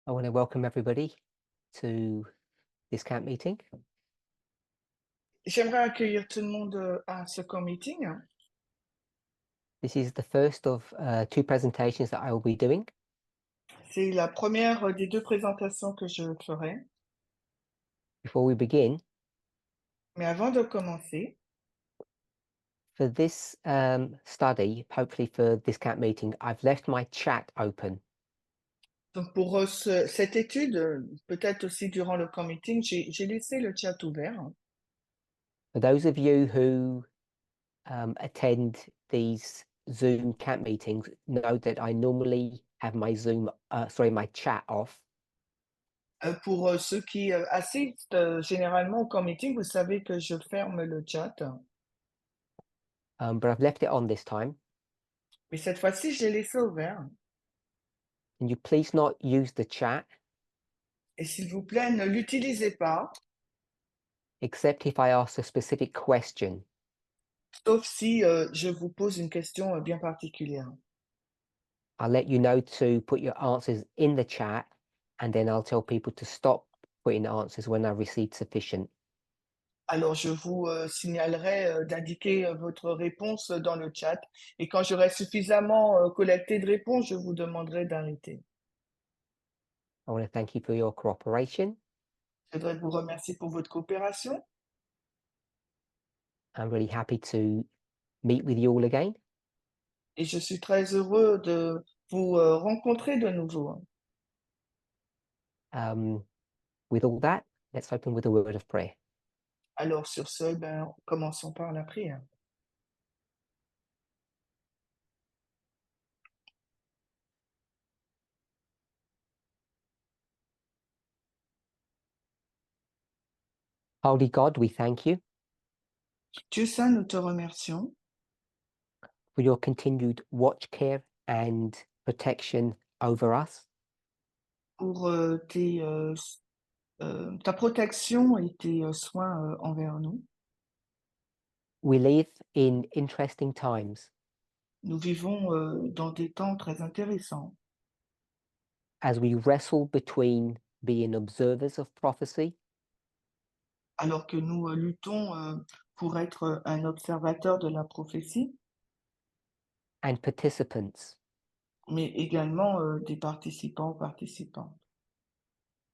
I want to welcome everybody to this camp meeting. J'aimerais accueillir tout le monde à ce meeting. This is the first of two presentations that I will be doing. C'est la première des deux présentations que je ferai. Before we begin, Mais avant de commencer, for this study, hopefully for this camp meeting, I've left my chat open. donc pour cette étude, peut-être aussi durant le meeting, j'ai laissé le chat ouvert. For those of you who attend these Zoom camp meetings, know that I normally have my my chat off. Pour ceux qui assistent généralement au meeting, vous savez que je ferme le chat. But I've left it on this time. Mais cette fois-ci, je l'ai laissé ouvert. Can you please not use the chat? Et s'il vous plaît, ne l'utilisez pas, Except if I ask a specific question. sauf si je vous pose une question bien particulière. I'll let you know to put your answers in the chat, and then I'll tell people to stop putting answers when I receive sufficient. Alors, je vous signalerai d'indiquer votre réponse dans le chat. Et quand j'aurai suffisamment collecté de réponses, je vous demanderai d'arrêter. I want to thank you for your cooperation. Je voudrais vous remercier pour votre coopération. I'm really happy to meet with you all again. Et je suis très heureux de vous rencontrer de nouveau. With all that, let's open with a word of prayer. Alors, sur ce, commençons par la prière. Holy God, we thank you Dieu saint, nous te remercions for your continued watch, care, and protection over us. pour ta protection et tes soins envers nous. We live in interesting times Nous vivons dans des temps très intéressants. as we wrestle between being observers of prophecy Alors que nous luttons pour être un observateur de la prophétie, and participants, mais également des participantes,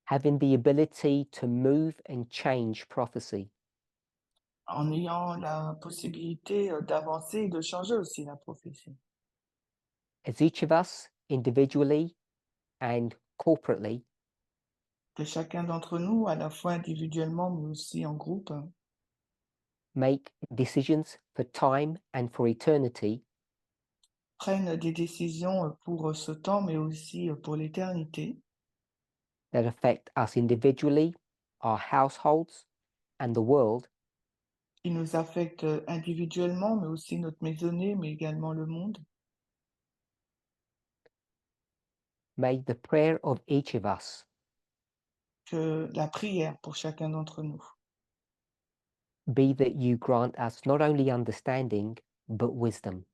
having the ability to move and change prophecy. en ayant la possibilité d'avancer et de changer aussi la prophétie. As each of us, individually and corporately, Que chacun d'entre nous, à la fois individuellement mais aussi en groupe, make decisions for time and for eternity, prenne des décisions pour ce temps mais aussi pour l'éternité, that affect us individually, our households, and the world, qui nous affectent individuellement mais aussi notre maisonnée mais également le monde. may the prayer of each of us Que la prière pour chacun d'entre nous be that you grant us not only understanding, but wisdom.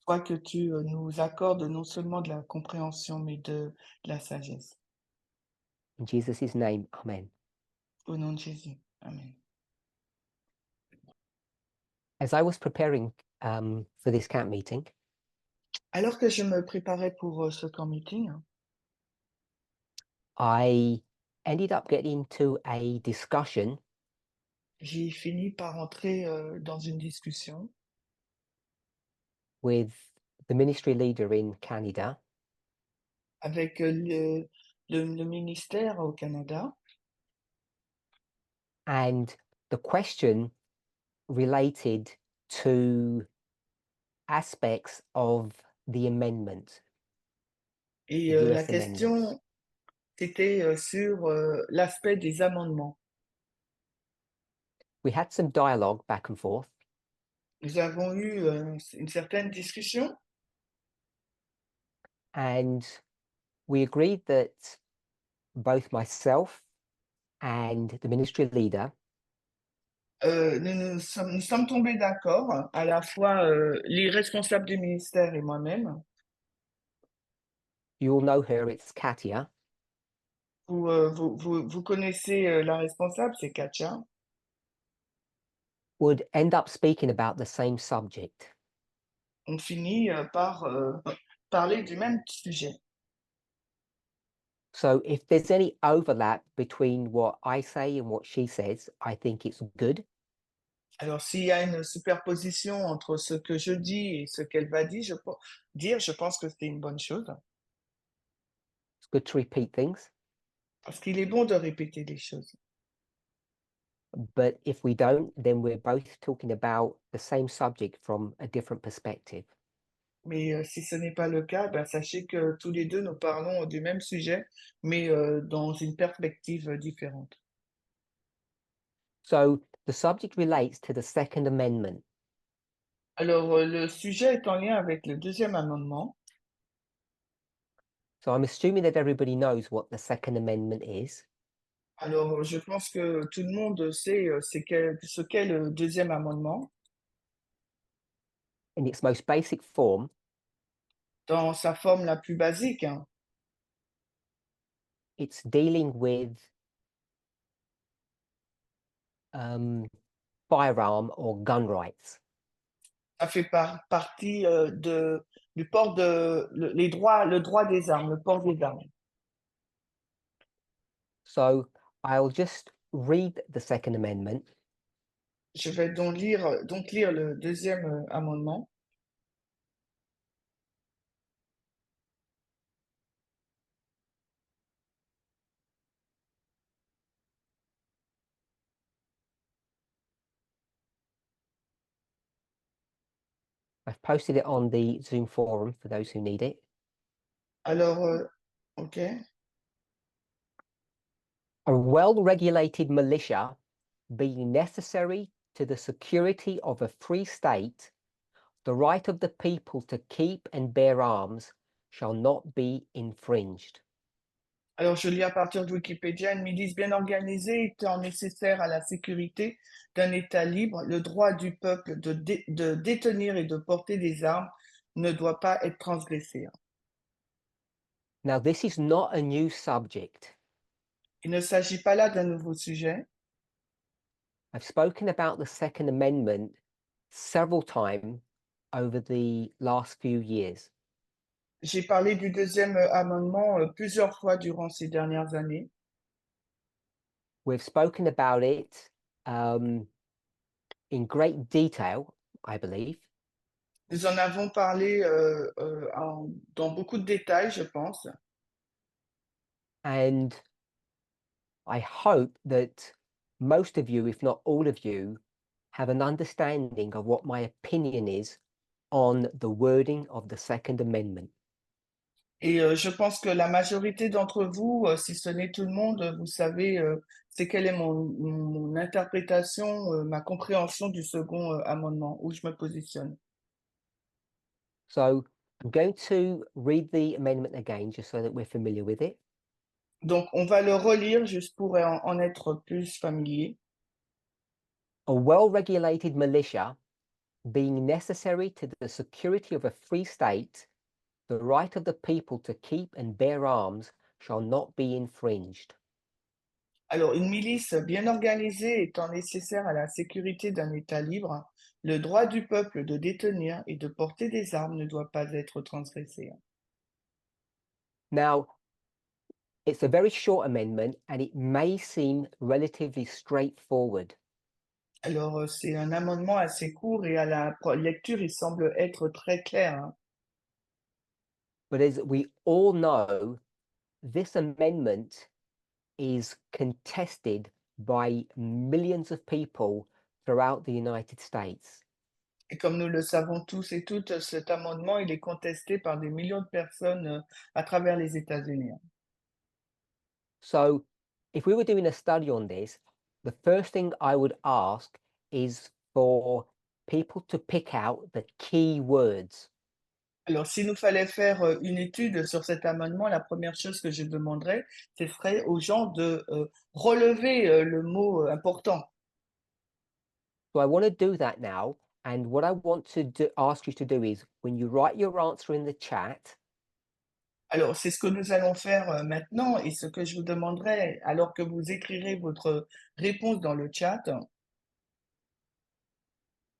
soit que tu nous accordes non seulement de la compréhension, mais de la sagesse. In Jesus' name, amen. Au nom de Jésus. Amen. As I was preparing for this camp meeting, Alors que je me préparais pour ce camp meeting, I ended up getting into a discussion j'ai fini par entrer dans une discussion with the ministry leader in Canada avec le ministère au Canada. and the question related to aspects of the amendment. Et the la US amendments. question, c'était sur l'aspect des amendements. We had some dialogue back and forth, Nous avons eu une certaine discussion and we agreed that both myself and the ministry leader nous sommes tombés d'accord, à la fois les responsables du ministère et moi-même. you all know her, it's Katia. Vous connaissez la responsable, c'est Katia. would end up speaking about the same subject. On finit par parler du même sujet. So if there's any overlap between what I say and what she says, I think it's good. Alors, s'il y a une superposition entre ce que je dis et ce qu'elle va dire, je pense que c'est une bonne chose, It's good to repeat things. parce qu'il est bon de répéter les choses. But if we don't, then we're both talking about the same subject from a different perspective. Mais si ce n'est pas le cas, ben, sachez que tous les deux, nous parlons du même sujet, mais dans une perspective différente. So the subject relates to the Second Amendment. Alors, le sujet est en lien avec le deuxième amendement. So I'm assuming that everybody knows what the Second Amendment is. Alors, je pense que tout le monde sait ce qu'est le deuxième amendement. In its most basic form, Dans sa forme la plus basique, hein, it's dealing with firearm or gun rights. ça fait partie du port les droits, le droit des armes, le port des armes. So I'll just read the Second Amendment. Je vais donc lire le deuxième amendement. I've posted it on the Zoom forum for those who need it. Alors, OK. A well-regulated militia being necessary to the security of a free state, the right of the people to keep and bear arms shall not be infringed. Alors, je lis à partir de Wikipédia, une milice bien organisée étant nécessaire à la sécurité d'un État libre, le droit du peuple de détenir et de porter des armes ne doit pas être transgressé. Now, this is not a new subject. Il ne s'agit pas là d'un nouveau sujet. I've spoken about the Second Amendment several times over the last few years. J'ai parlé du deuxième amendement plusieurs fois durant ces dernières années. We've spoken about it in great detail, I believe. Nous en avons parlé dans beaucoup de détails, je pense. And I hope that most of you, if not all of you, have an understanding of what my opinion is on the wording of the Second Amendment. Et je pense que la majorité d'entre vous, si ce n'est tout le monde, vous savez c'est quelle est mon interprétation, ma compréhension du second amendement, où je me positionne. So I'm going to read the amendment again, just so that we're familiar with it. Donc, on va le relire juste pour en être plus familier. A well-regulated militia being necessary to the security of a free state, the right of the people to keep and bear arms shall not be infringed. Alors, une milice bien organisée étant nécessaire à la sécurité d'un État libre, le droit du peuple de détenir et de porter des armes ne doit pas être transgressé. Now, it's a very short amendment and it may seem relatively straightforward. Alors, c'est un amendement assez court et à la lecture, il semble être très clair, hein. But as we all know, this amendment is contested by millions of people throughout the United States. Et comme nous le savons tous et toutes, cet amendement, il est contesté par des millions de personnes à travers les États-Unis. So if we were doing a study on this, the first thing I would ask is for people to pick out the key words. Alors, s'il nous fallait faire une étude sur cet amendement, la première chose que je demanderais, ce serait aux gens de relever le mot important. So I want to do that now. And what I want to ask you to do is when you write your answer in the chat, Alors, c'est ce que nous allons faire maintenant et ce que je vous demanderai, alors que vous écrirez votre réponse dans le chat,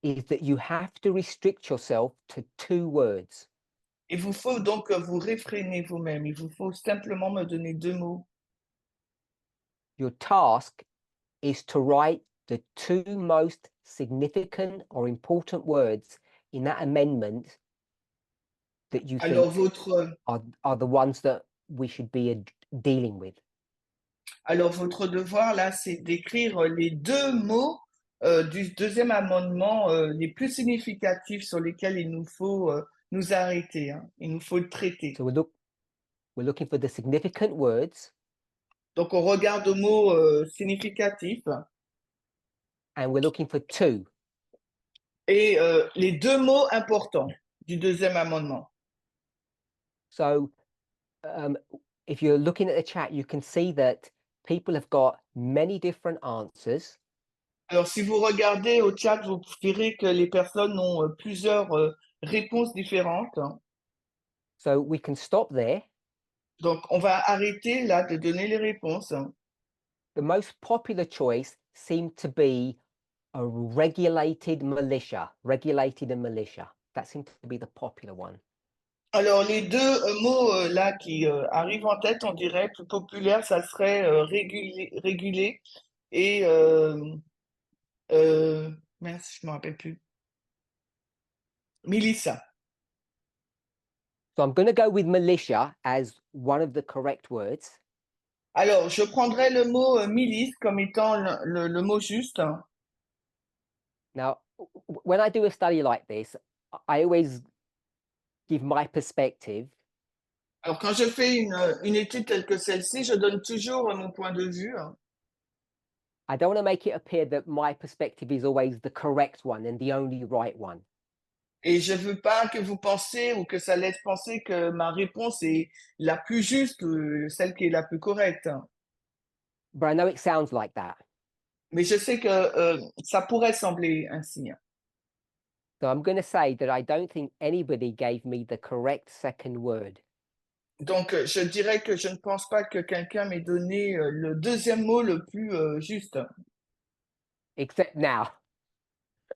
is that you have to restrict yourself to 2 words. il vous faut donc vous réfréner vous-même. Il vous faut simplement me donner 2 mots. Your task is to write the 2 most significant or important words in that amendment that you Alors, think votre are the ones that we should be dealing with. Alors, votre devoir, là, c'est d'écrire les 2 mots du deuxième amendement les plus significatifs sur lesquels il nous faut nous arrêter, hein. Il nous faut le traiter. So we're looking for the significant words, Donc, on regarde aux mots significatifs and we're looking for 2. et les 2 mots importants du deuxième amendement. So if you're looking at the chat, you can see that people have got many different answers. Alors, si vous regardez au chat, vous verrez que les personnes ont plusieurs réponses différentes. So we can stop there. Donc, on va arrêter là de donner les réponses. The most popular choice seemed to be a regulated militia, regulated and militia. That seemed to be the popular one. Alors, les 2 mots là qui arrivent en tête, on dirait plus populaire, ça serait régulé et mince, je me rappelle plus. Militia. So I'm going to go with militia as one of the correct words. Alors, je prendrais le mot milice comme étant le mot juste. Now, when I do a study like this, I always give my perspective. Alors, quand je fais une étude telle que celle-ci, je donne toujours mon point de vue. I don't want to make it appear that my perspective is always the correct one and the only right one. Et je veux pas que vous pensez ou que ça laisse penser que ma réponse est la plus juste, celle qui est la plus correcte. But I know it sounds like that. Mais je sais que ça pourrait sembler ainsi. So I'm going to say that I don't think anybody gave me the correct second word. Donc, je dirais que je ne pense pas que quelqu'un m'ait donné le deuxième mot le plus juste. Except now.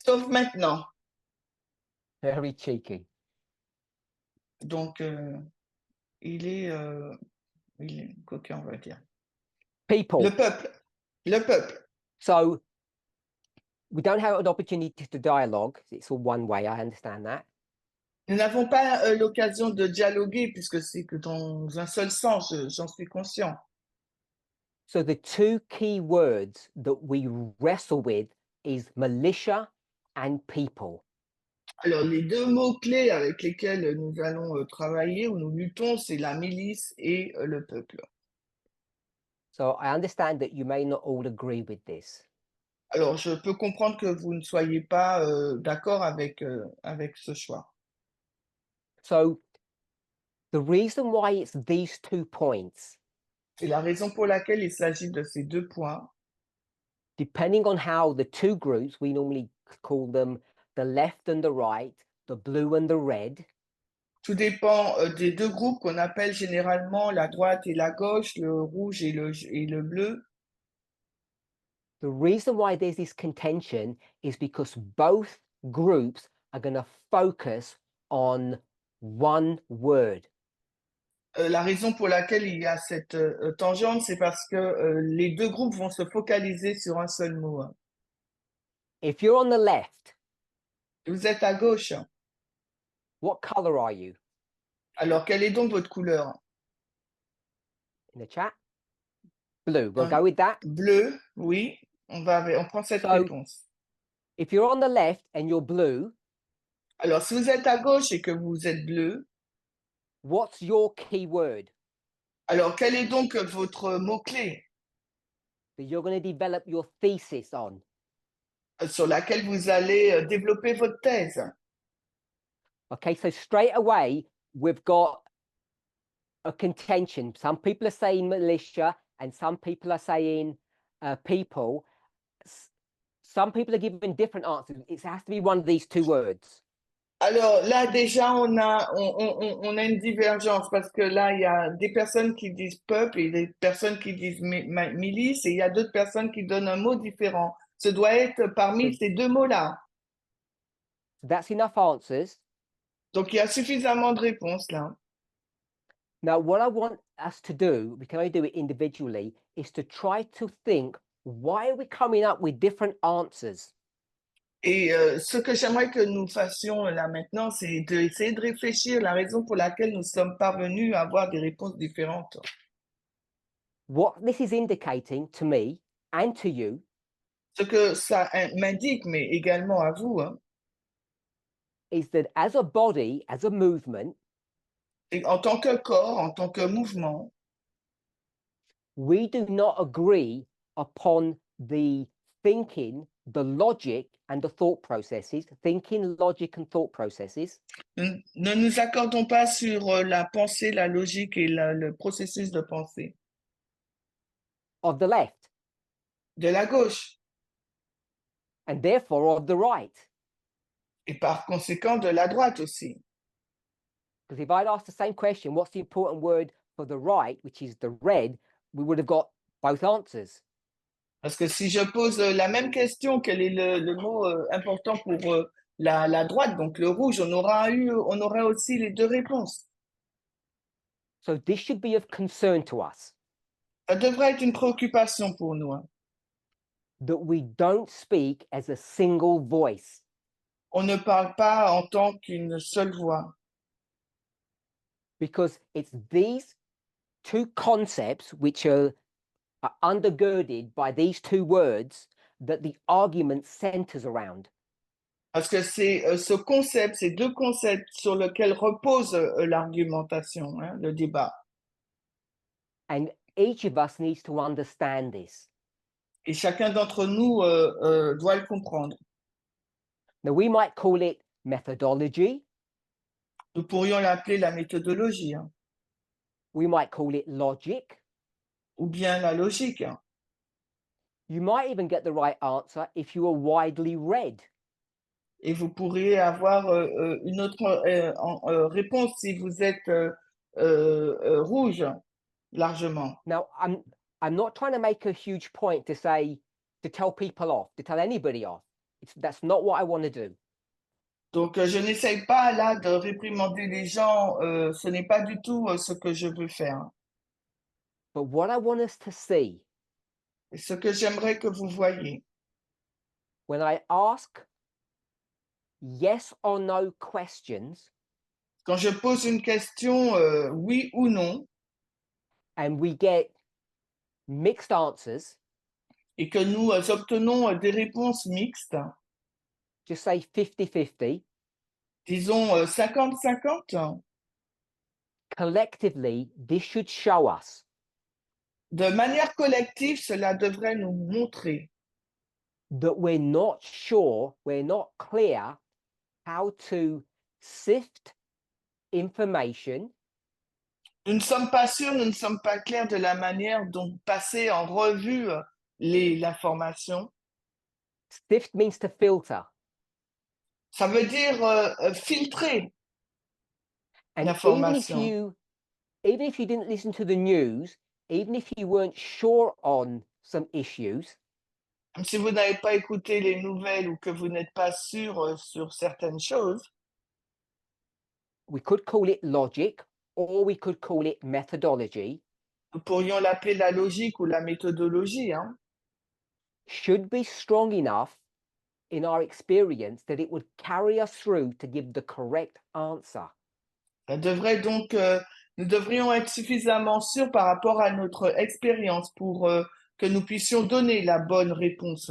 Sauf maintenant. Very cheeky. Donc, il est coquin, on va dire. People. Le peuple. Le peuple. So we don't have an opportunity to dialogue. It's all one way. I understand that. Nous n'avons pas l'occasion de dialoguer puisque c'est que dans un seul sens, j'en suis conscient. So the 2 key words that we wrestle with is militia and people. Alors, les 2 mots-clés avec lesquels nous allons travailler ou nous luttons, c'est la milice et le peuple. So I understand that you may not all agree with this. Alors, je peux comprendre que vous ne soyez pas d'accord avec ce choix. So the reason why it's these 2 points, C'est la raison pour laquelle il s'agit de ces 2 points. depending on how the 2 groups, we normally call them the left and the right, the blue and the red. Tout dépend des 2 groupes qu'on appelle généralement la droite et la gauche, le rouge et le bleu. The reason why there's this contention is because both groups are going to focus on one word. La raison pour laquelle il y a cette tangente, c'est parce que les 2 groupes vont se focaliser sur un seul mot. If you're on the left, Vous êtes à gauche. what color are you? Alors, quelle est donc votre couleur? In the chat? Blue. We'll go with that. Bleu, oui. On prend cette So, réponse. if you're on the left and you're blue, Alors, si vous êtes à gauche et que vous êtes bleu, what's your key word alors quel est donc votre mot-clé that you're going to develop your thesis on? sur laquelle vous allez développer votre thèse? Okay, so straight away, we've got a contention. Some people are saying militia and some people are saying people. Some people are giving different answers. It has to be one of these 2 words. Alors là, déjà, on a une divergence parce que là, il y a des personnes qui disent peuple et des personnes qui disent milice et il y a d'autres personnes qui donnent un mot différent. Ce doit être So, parmi ces deux mots-là. so that's enough answers. Donc, il y a suffisamment de réponses là. Now, what I want us to do, we can only do it individually, is to try to think, why are we coming up with different answers? Et ce que j'aimerais que nous fassions là maintenant, c'est d'essayer de réfléchir la raison pour laquelle nous sommes parvenus à avoir des réponses différentes. What this is indicating to me and to you Ce que ça m'indique, mais également à vous, hein, is that as a body, as a movement, et en tant que corps, en tant que mouvement, we do not agree upon the thinking, the logic, and the thought processes, thinking, logic, and thought processes nous ne nous accordons pas sur la pensée, la logique et le processus de pensée. of the left, De la gauche and therefore of the right. et par conséquent de la droite aussi. Because if I'd asked the same question, what's the important word for the right, which is the red, we would have got both answers. Parce que si je pose la même question, quel est le mot important pour la droite, donc le rouge, on aura aussi les deux réponses. So this should be of concern to us, Ça devrait être une préoccupation pour nous, hein. that we don't speak as a single voice. On ne parle pas en tant qu'une seule voix. Because it's these two concepts which are undergirded by these two words that the argument centers around. Parce que c'est ce concept, ces deux concepts sur lesquels repose l'argumentation, hein, le débat. And each of us needs to understand this. Et chacun d'entre nous doit le comprendre. Now, we might call it methodology, Nous pourrions l'appeler la méthodologie, hein, we might call it logic. ou bien la logique, hein. You might even get the right answer if you are widely read. Et vous pourriez avoir une autre réponse si vous êtes rouge, largement. Now, I'm not trying to make a huge point to say, to tell people off, to tell anybody off. That's not what I want to do. Donc, je n'essaye pas là de réprimander les gens, ce n'est pas du tout ce que je veux faire. But what I want us to see, Et ce que j'aimerais que vous voyiez, when I ask yes or no questions, quand je pose une question, oui ou non, and we get mixed answers, et que nous obtenons des réponses mixtes, just say 50-50, disons 50-50, collectively, this should show us de manière collective, cela devrait nous montrer that we're not sure, we're not clear how to sift information nous ne sommes pas sûrs, nous ne sommes pas clairs de la manière dont passer en revue l'information. Sift means to filter. Ça veut dire filtrer And l'information. even if you didn't listen to the news, even if you weren't sure on some issues, Même si vous n'avez pas écouté les nouvelles ou que vous n'êtes pas sûr sur certaines choses, we could call it logic or we could call it methodology, nous pourrions l'appeler la logique ou la méthodologie, hein, should be strong enough in our experience that it would carry us through to give the correct answer. ça devrait donc, nous devrions être suffisamment sûrs par rapport à notre expérience pour que nous puissions donner la bonne réponse.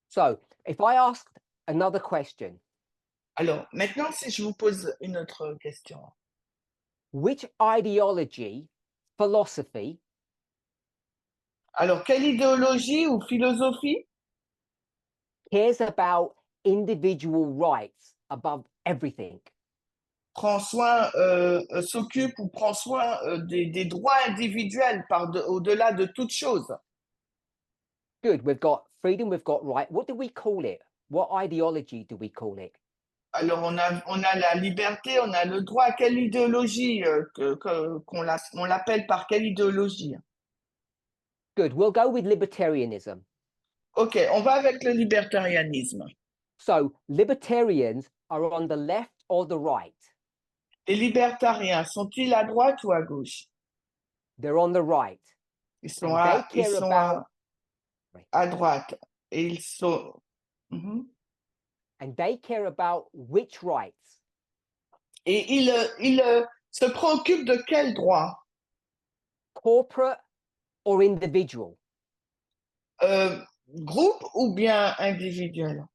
So if I asked another question, Alors, maintenant, si je vous pose une autre question, which ideology, philosophy alors, quelle idéologie ou philosophie cares about individual rights above everything? prend soin, s'occupe ou prend soin des droits individuels au-delà de toute chose? Good, we've got freedom, we've got right. What do we call it? What ideology do we call it? Alors, on a la liberté, on a le droit. Quelle idéologie on l'appelle par quelle idéologie? Good. We'll go with libertarianism. Ok, on va avec le libertarianisme. So libertarians are on the left or the right? Les libertariens sont-ils à droite ou à gauche? They're on the right. Ils sont And they à, ils care sont about à droite. Et ils sont. Mhm. and they care about which rights? Et ils se préoccupent de quel droit? Corporate or individual? Groupe ou bien individuel?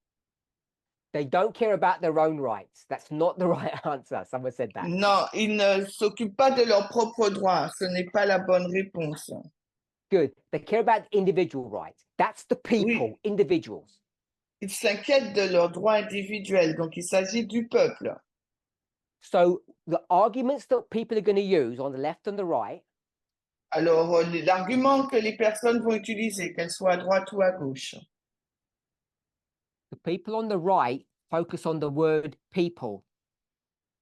They don't care about their own rights. That's not the right answer. Someone said that. Non, ils ne s'occupent pas de leurs propres droits. Ce n'est pas la bonne réponse. Good. They care about individual rights. That's the people, Oui, individuals. ils s'inquiètent de leurs droits individuels. Donc, il s'agit du peuple. So the arguments that people are going to use on the left and the right Alors, l'argument que les personnes vont utiliser, qu'elles soient à droite ou à gauche, the people on the right focus on the word people.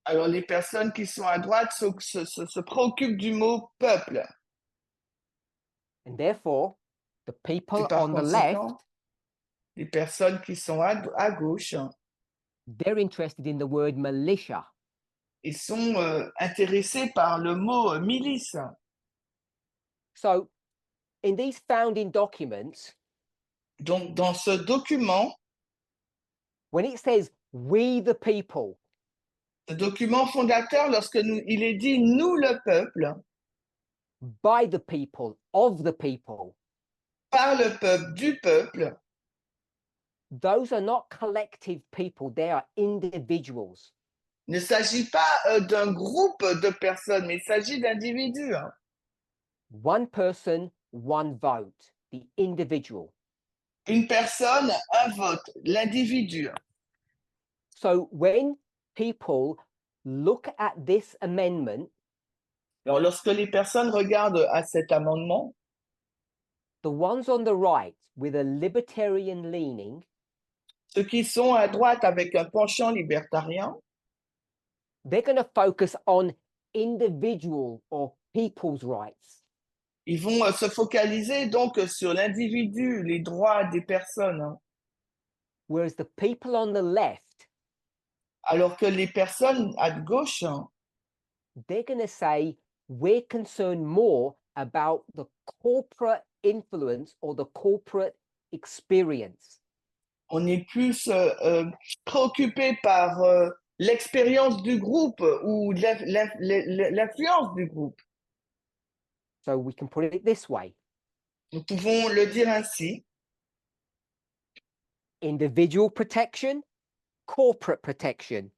alors les personnes qui sont à droite se préoccupent du mot peuple. And therefore, the Et people par on the left, conséquent, les personnes qui sont à gauche, they're interested in the word militia. ils sont intéressés par le mot milice. So in these founding documents, Donc, dans ce document, when it says we the people, ce document fondateur, il est dit nous le peuple, by the people, of the people, par le peuple, du peuple, those are not collective people, they are individuals. ne s'agit pas d'un groupe de personnes, mais il s'agit d'individus. Hein. One person, one vote, the individual. Une personne, un vote, l'individu. So when people look at this amendment, Alors, lorsque les personnes regardent à cet amendement, the ones on the right with a libertarian leaning, ceux qui sont à droite avec un penchant libertarien, they're going to focus on individual or people's rights. ils vont se focaliser donc sur l'individu, les droits des personnes. Hein. Whereas the people on the left, Alors que les personnes à gauche, hein, they're going to say, we're concerned more about the corporate influence or the corporate experience. on est plus préoccupé par l'expérience du groupe ou l'influence du groupe. So we can put it this way. Nous pouvons le dire ainsi. Individual protection, corporate protection.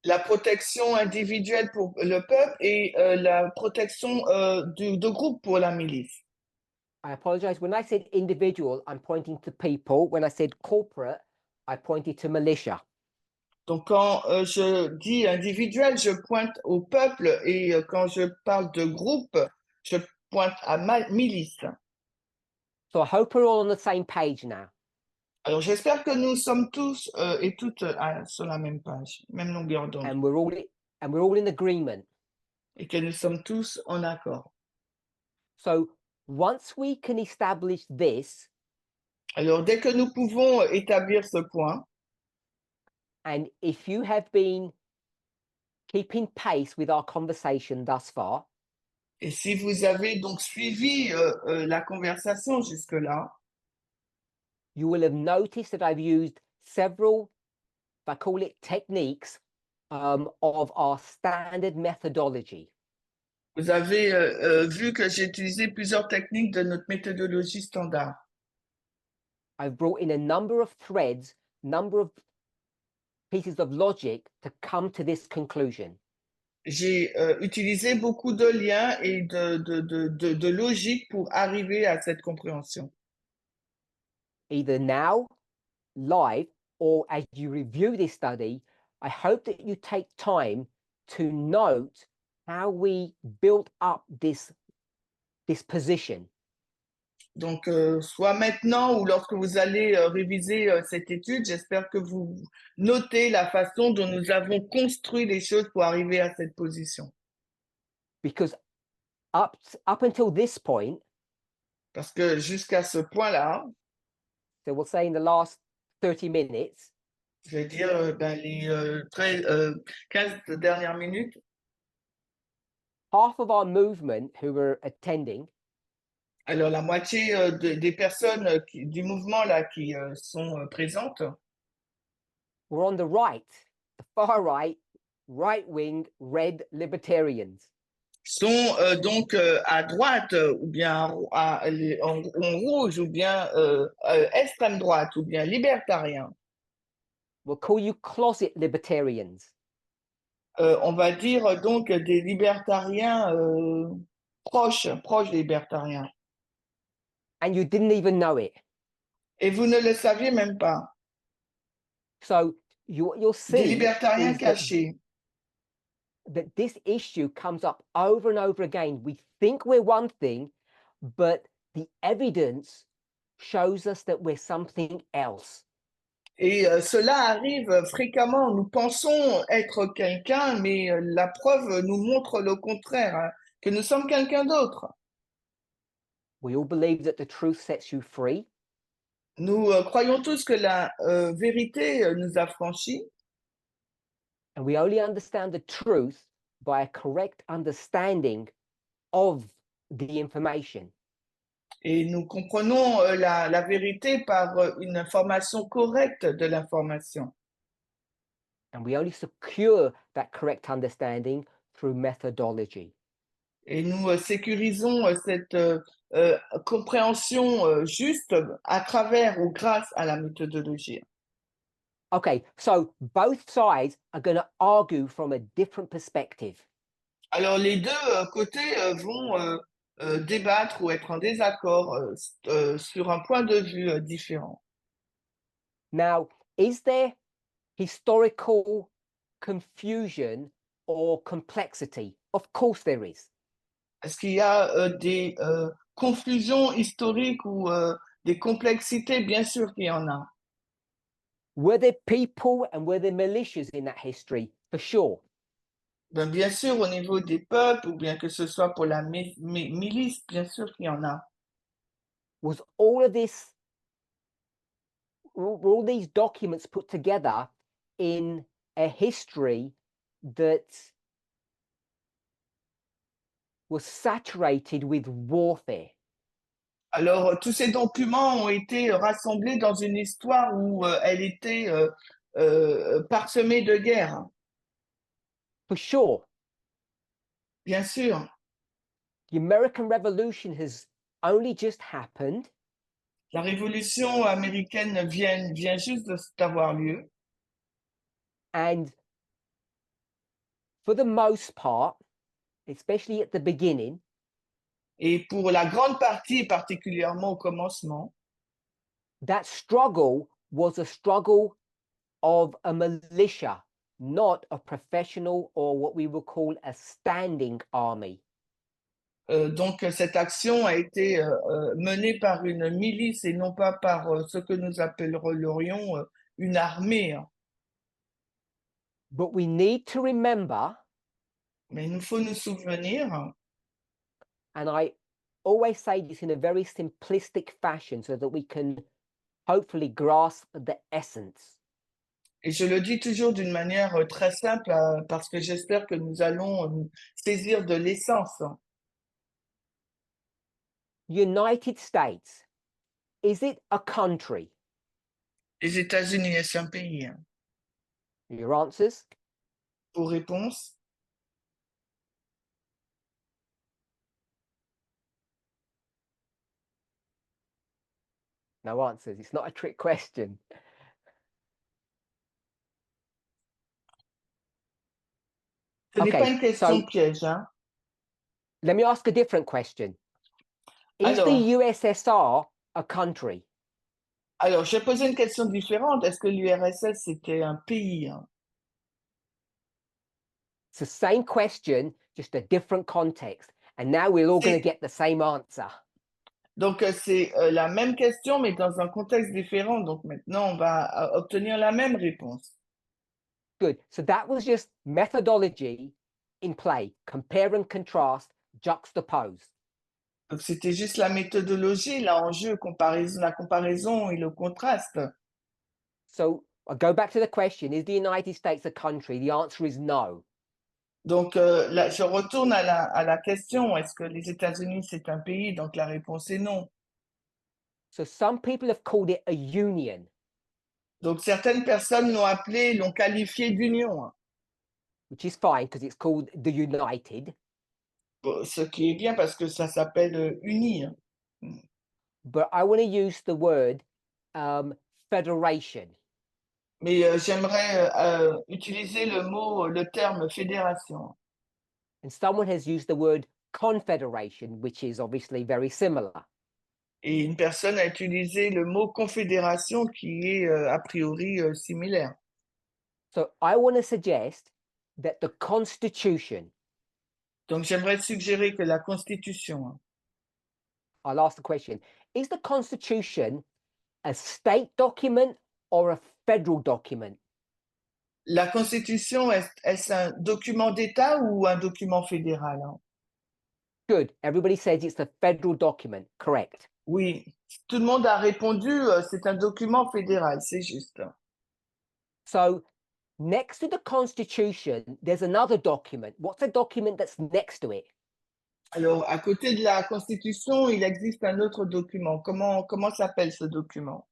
La protection individuelle pour le peuple et la protection de groupe pour la milice. I apologize. When I said individual, I'm pointing to people. When I said corporate, I pointed to militia. Donc, quand je dis individuel, je pointe au peuple et quand je parle de groupe, je pointe à milice. So I hope we're all on the same page now. Alors, j'espère que nous sommes tous et toutes sur la même page, même longueur d'onde, And we're all in agreement. et que nous sommes tous en accord. So once we can establish this, Alors, dès que nous pouvons établir ce point, and if you have been keeping pace with our conversation thus far, et si vous avez donc suivi la conversation jusque-là, you will have noticed that I've used several, if I call it techniques, of our standard methodology. vous avez vu que j'ai utilisé plusieurs techniques de notre méthodologie standard. I've brought in a number of threads, number of pieces of logic to come to this conclusion. J'ai utilisé beaucoup de liens et de logique pour arriver à cette compréhension. Either now, live, or as you review this study, I hope that you take time to note how we built up this position. Donc, soit maintenant ou lorsque vous allez réviser cette étude, j'espère que vous notez la façon dont nous avons construit les choses pour arriver à cette position. Because up until this point, Parce que jusqu'à ce point-là, so we'll say in the last 30 minutes, je vais dire les 15 dernières minutes, half of our movement who were attending alors la moitié des personnes du mouvement là qui sont présentes were on the right, the far right wing, red libertarians. sont donc à droite ou bien en rouge ou bien extrême droite ou bien libertarien. We'll call you closet libertarians. On va dire donc des libertariens proches libertariens. And you didn't even know it. Et vous ne le saviez même pas. So what you'll Des see libertariens is that cachés. this issue comes up over and over again. We think we're one thing, but the evidence shows us that we're something else. Et cela arrive fréquemment. Nous pensons être quelqu'un, mais la preuve nous montre le contraire, hein, que nous sommes quelqu'un d'autre. We all believe that the truth sets you free. Nous croyons tous que la vérité nous affranchit. And we only understand the truth by a correct understanding of the information. Et nous comprenons la vérité par une information correcte de l'information. And we only secure that correct understanding through methodology. Et nous sécurisons cette compréhension juste à travers ou grâce à la méthodologie. Okay, so both sides are going to argue from a different perspective. Alors les deux côtés vont débattre ou être en désaccord sur un point de vue différent. Now, is there historical confusion or complexity? Of course there is. Est-ce qu'il y a des confusions historiques ou des complexités? Bien sûr qu'il y en a. Were there people and were there militias in that history? For sure. Ben, bien sûr, au niveau des peuples, ou bien que ce soit pour la milice, bien sûr qu'il y en a. Was all of this, were all these documents put together in a history that was saturated with warfare? Alors, tous ces documents ont été rassemblés dans une histoire où elle était parsemée de guerre, For sure. bien sûr. The American Revolution has only just happened. La révolution américaine vient juste d'avoir lieu. And for the most part, especially at the beginning, Et pour la grande partie, particulièrement au commencement, that struggle was a struggle of a militia, not a professional or what we would call a standing army. donc cette action a été menée par une milice et non pas par ce que nous appellerions une armée. But we need to remember, Mais il nous faut nous souvenir, and I always say this in a very simplistic fashion so that we can hopefully grasp the essence. et je le dis toujours d'une manière très simple parce que j'espère que nous allons saisir de l'essence. United States, is it a country? Les États-Unis, est-ce un pays? Your answers? Pour réponse, No answers. It's not a trick question. ce n'est pas Okay, une question so piège, hein. let me ask a different question. Is the Alors, USSR a country? alors, je vais poser une question différente. Est-ce que l'URSS c'était un pays? It's the same question, just a different context. And now we're all going to C'est get the same answer. Donc, c'est la même question, mais dans un contexte différent. Donc, maintenant, on va obtenir la même réponse. Good. So that was just methodology in play. Compare and contrast, juxtapose. Donc, c'était juste la méthodologie, là, en jeu, la comparaison et le contraste. So I go back to the question, is the United States a country? The answer is no. Donc, là, je retourne à la question, est-ce que les États-Unis, c'est un pays? Donc, la réponse est non. So some people have called it a union. Donc, certaines personnes l'ont qualifié d'union, Which is fine because it's called the United. ce qui est bien parce que ça s'appelle unir. But I want to use the word federation. Mais j'aimerais utiliser le terme fédération. And someone has used the word confederation, which is obviously very similar. Et une personne a utilisé le mot confédération qui est a priori similaire. So I want to suggest that the Constitution, Donc j'aimerais suggérer que la Constitution, I'll ask the question, is the Constitution a state document or a federal document? la Constitution, est-ce un document d'État ou un document fédéral? Good. Everybody says it's a federal document. Correct. Oui, tout le monde a répondu, c'est un document fédéral, c'est juste. So next to the Constitution, there's another document. What's a document that's next to it? Alors, à côté de la Constitution, il existe un autre document. Comment s'appelle ce document?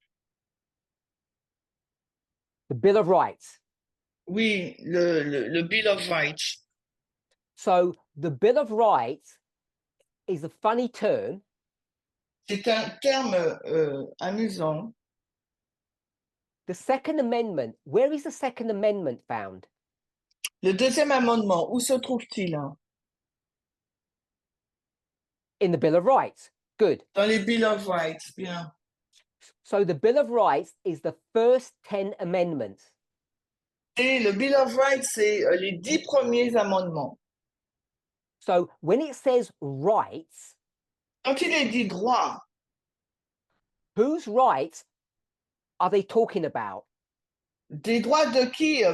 The Bill of Rights. Oui, le Bill of Rights. So the Bill of Rights is a funny term. C'est un terme amusant. The Second Amendment, where is the Second Amendment found? Le deuxième amendement, où se trouve-t-il? In the Bill of Rights. Good. Dans les Bill of Rights, bien. So the Bill of Rights is the first 10 amendments. Et le Bill of Rights, c'est les 10 premiers amendements. So when it says rights, Quand il est dit droit, whose rights are they talking about? des droits de qui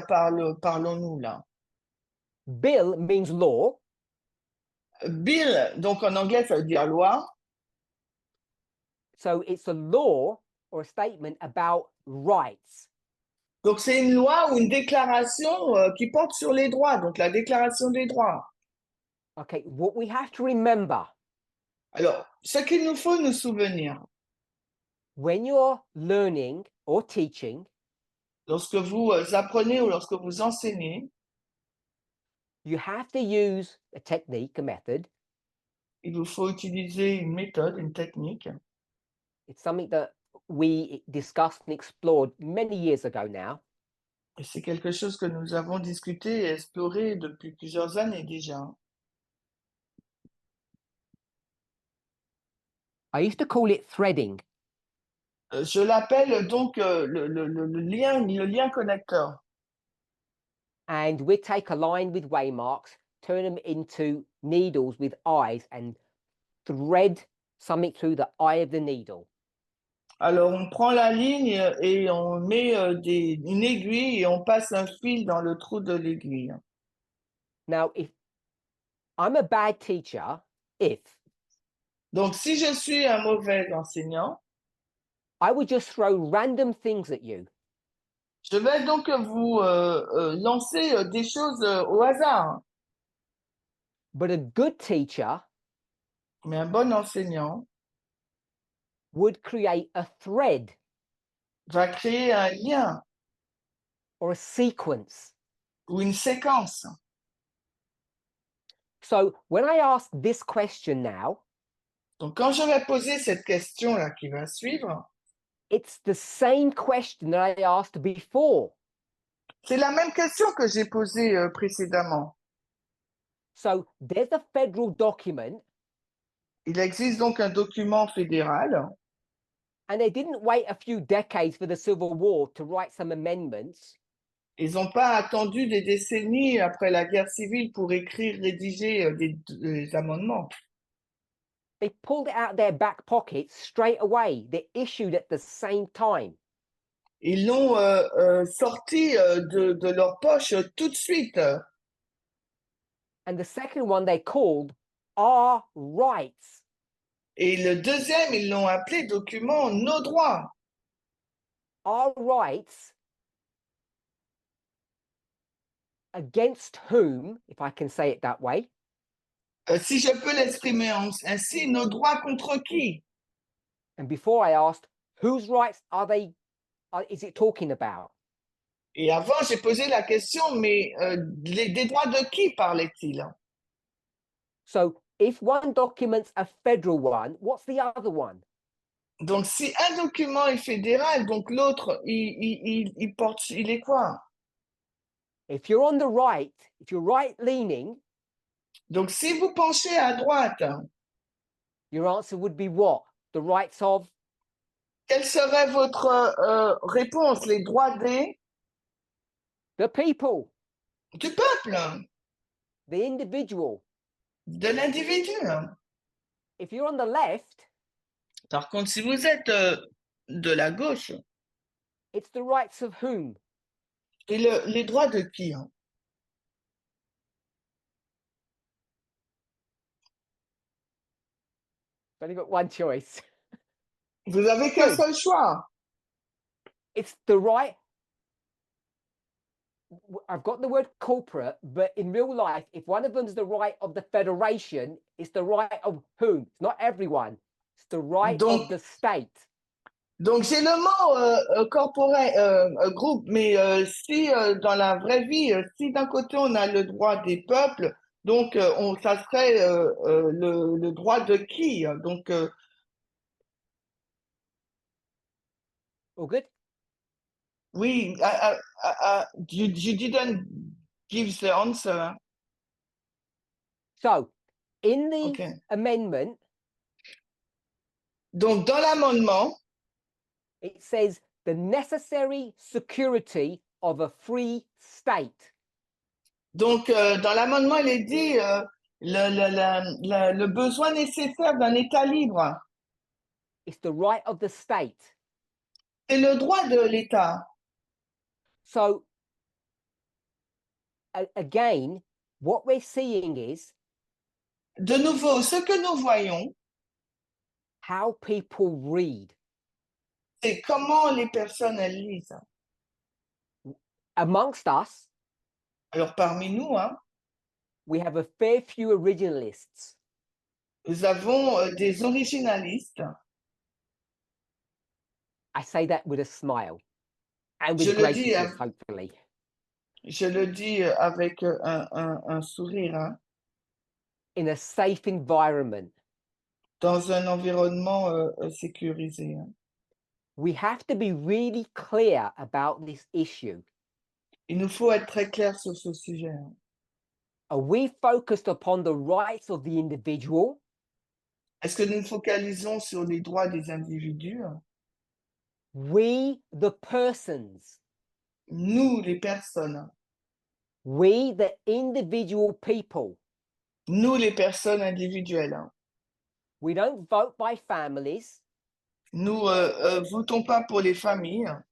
parlons-nous là? Bill means law. Bill, donc en anglais, ça veut dire loi. So it's a law or a statement about rights. Donc c'est une loi ou une déclaration qui porte sur les droits, donc la déclaration des droits. Okay, what we have to remember Alors, ce qu'il nous faut nous souvenir, when you're learning or teaching, lorsque vous apprenez ou lorsque vous enseignez, you have to use a technique, a method. il vous faut utiliser une méthode, une technique. It's something that we discussed and explored many years ago now. Et c'est quelque chose que nous avons discuté et exploré depuis plusieurs années déjà. I used to call it threading. Je l'appelle donc le lien connecteur. And we take a line with waymarks, turn them into needles with eyes, and thread something through the eye of the needle. Alors, on prend la ligne et on met une aiguille et on passe un fil dans le trou de l'aiguille. Now, if I'm a bad teacher, Donc, si je suis un mauvais enseignant, I would just throw random things at you. je vais donc vous lancer des choses au hasard. But a good teacher Mais un bon enseignant would create a thread va créer un lien or a sequence. ou une séquence. So when I ask this question now, Donc, quand je vais poser cette question-là qui va suivre, it's the same question that I asked before. c'est la même question que j'ai posée précédemment. So there's a federal document, Il existe donc un document fédéral. and they didn't wait a few decades for the Civil War to write some amendments. Ils n'ont pas attendu des décennies après la guerre civile pour écrire, rédiger des amendements. they pulled it out their back pocket straight away. They're issued at the same time. Ils l'ont sorti de leur poche tout de suite. And the second one they called our rights. Et le deuxième, ils l'ont appelé document nos droits. Our rights against whom, if I can say it that way, Si je peux l'exprimer ainsi, nos droits contre qui? and before I asked, whose rights is it talking about? Et avant, j'ai posé la question, mais des droits de qui parlait-il? So if one document's a federal one, what's the other one? Donc, si un document est fédéral, donc l'autre, il est quoi? If you're on the right, if you're right-leaning, Donc, si vous penchez à droite, your answer would be what? The rights of? quelle serait votre réponse? Les droits The people, du peuple, the individual. de l'individu. If you're on the left, Par contre, si vous êtes de la gauche, it's the rights of whom? et les droits de qui? You've only got one choice. Vous avez qu'un Good. seul choix. It's the right. I've got the word corporate, but in real life, if one of them's the right of the federation, it's the right of whom? It's not everyone. It's the right Donc, of the state. Donc, j'ai le mot corporel, groupe, mais si dans la vraie vie, si d'un côté on a le droit des peuples, donc ça serait le droit de qui? Donc, All good? oui, you didn't give the answer. So, in the Okay. amendment, Donc, dans l'amendement, it says the necessary security of a free state. donc dans l'amendement, il est dit le besoin nécessaire d'un État libre. It's the right of the state. C'est le droit de l'État. So, again, what we're seeing is De nouveau, ce que nous voyons, how people read. c'est comment les personnes elles lisent. Amongst us, Alors parmi nous, hein, we have a fair few originalists. nous avons des originalistes. I say that with a smile and Je with le dis, graciousness, hopefully. je le dis avec un sourire, hein, In a safe environment. dans un environnement sécurisé. Hein. We have to be really clear about this issue. Il nous faut être très clair sur ce sujet. Hein. Are we focused upon the rights of the individual? Est-ce que nous nous focalisons sur les droits des individus? Hein? We, the persons. Nous, les personnes. Hein? We, the individual people. Nous, les personnes individuelles. Hein? We don't vote by families. Nous votons pas pour les familles. Hein?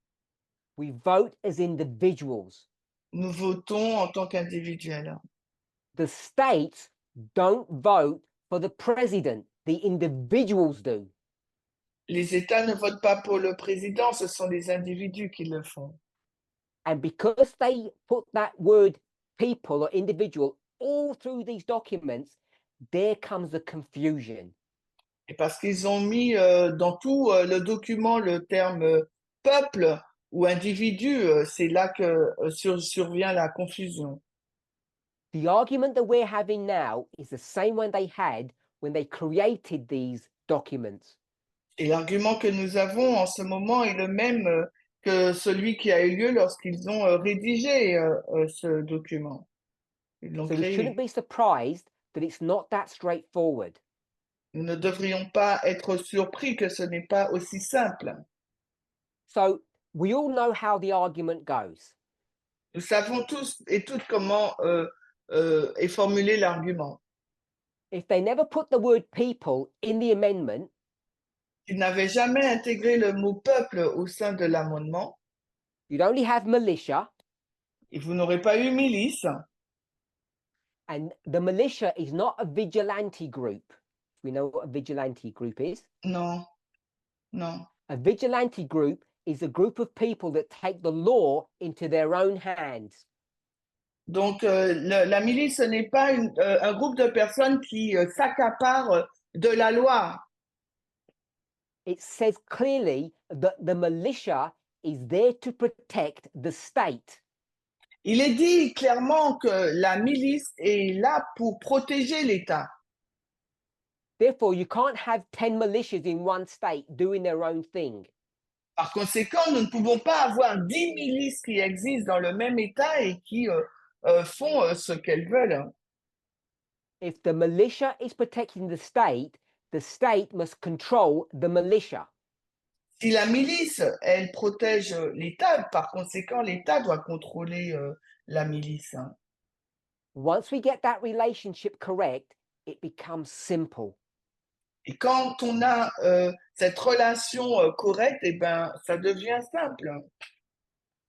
We vote as individuals. Nous votons en tant qu'individuels. Hein? The states don't vote for the president. The individuals do. Les États ne votent pas pour le président, ce sont les individus qui le font. And because they put that word people or individual all through these documents, there comes the confusion. Et parce qu'ils ont mis dans tout le document le terme peuple ou individu, c'est là que survient la confusion. The argument that we're having now is the same one they had when they created these documents. Et l'argument que nous avons en ce moment est le même que celui qui a eu lieu lorsqu'ils ont rédigé ce document. Ils l'ont So we créé. shouldn't be surprised that it's not that straightforward. Nous ne devrions pas être surpris que ce n'est pas aussi simple. So we all know how the argument goes. Nous savons tous et toutes comment est formulé l'argument. if they never put the word people in the amendment, S'ils n'avaient jamais intégré le mot peuple au sein de l'amendement, you'd only have militia, et vous n'aurez pas eu milice. and the militia is not a vigilante group. We know what a vigilante group is. Non, non. A vigilante group is a group of people that take the law into their own hands. Donc, la milice, ce n'est pas un groupe de personnes qui s'accaparent de la loi. It says clearly that the militia is there to protect the state. Il est dit clairement que la milice est là pour protéger l'État. Therefore, you can't have 10 militias in one state doing their own thing. Par conséquent, nous ne pouvons pas avoir 10 milices qui existent dans le même État et qui font ce qu'elles veulent. If the militia is protecting the state must control the militia. Si la milice, elle protège l'État, par conséquent, l'État doit contrôler la milice. Once we get that relationship correct, it becomes simple. Et quand on a cette relation correcte, eh ben, ça devient simple.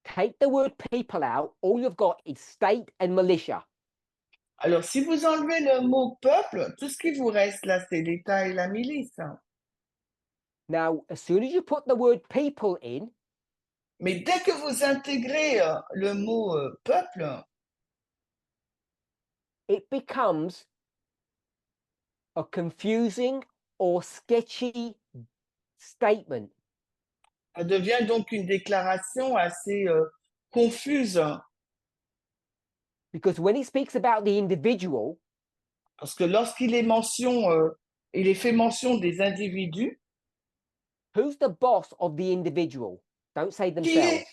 Take the word people out, all you've got is state and militia. Alors, si vous enlevez le mot peuple, tout ce qui vous reste là, c'est l'État et la milice. Now, as soon as you put the word people in, Mais dès que vous intégrez le mot peuple, it becomes a confusing or sketchy statement. ça devient donc une déclaration assez confuse. Because when it speaks about the individual, Parce que lorsqu'il est il est fait mention des individus, who's the boss of the individual? Don't say qui themselves.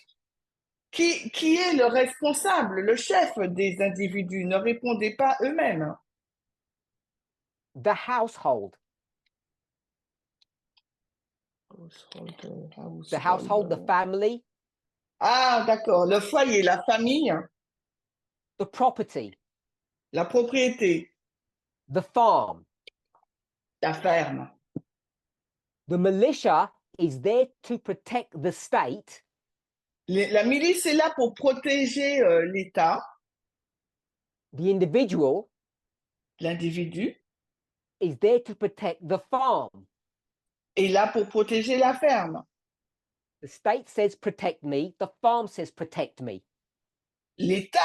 qui est le responsable, le chef des individus? Ne répondez pas eux-mêmes. The household. The household, the family, Ah, d'accord. Le foyer, la famille, the property, la propriété, the farm. la ferme. The militia is there to protect the state. La milice est là pour protéger l'État. The individual L'individu is there to protect the farm. est là pour protéger la ferme. The state says protect me, the farm says protect me. L'État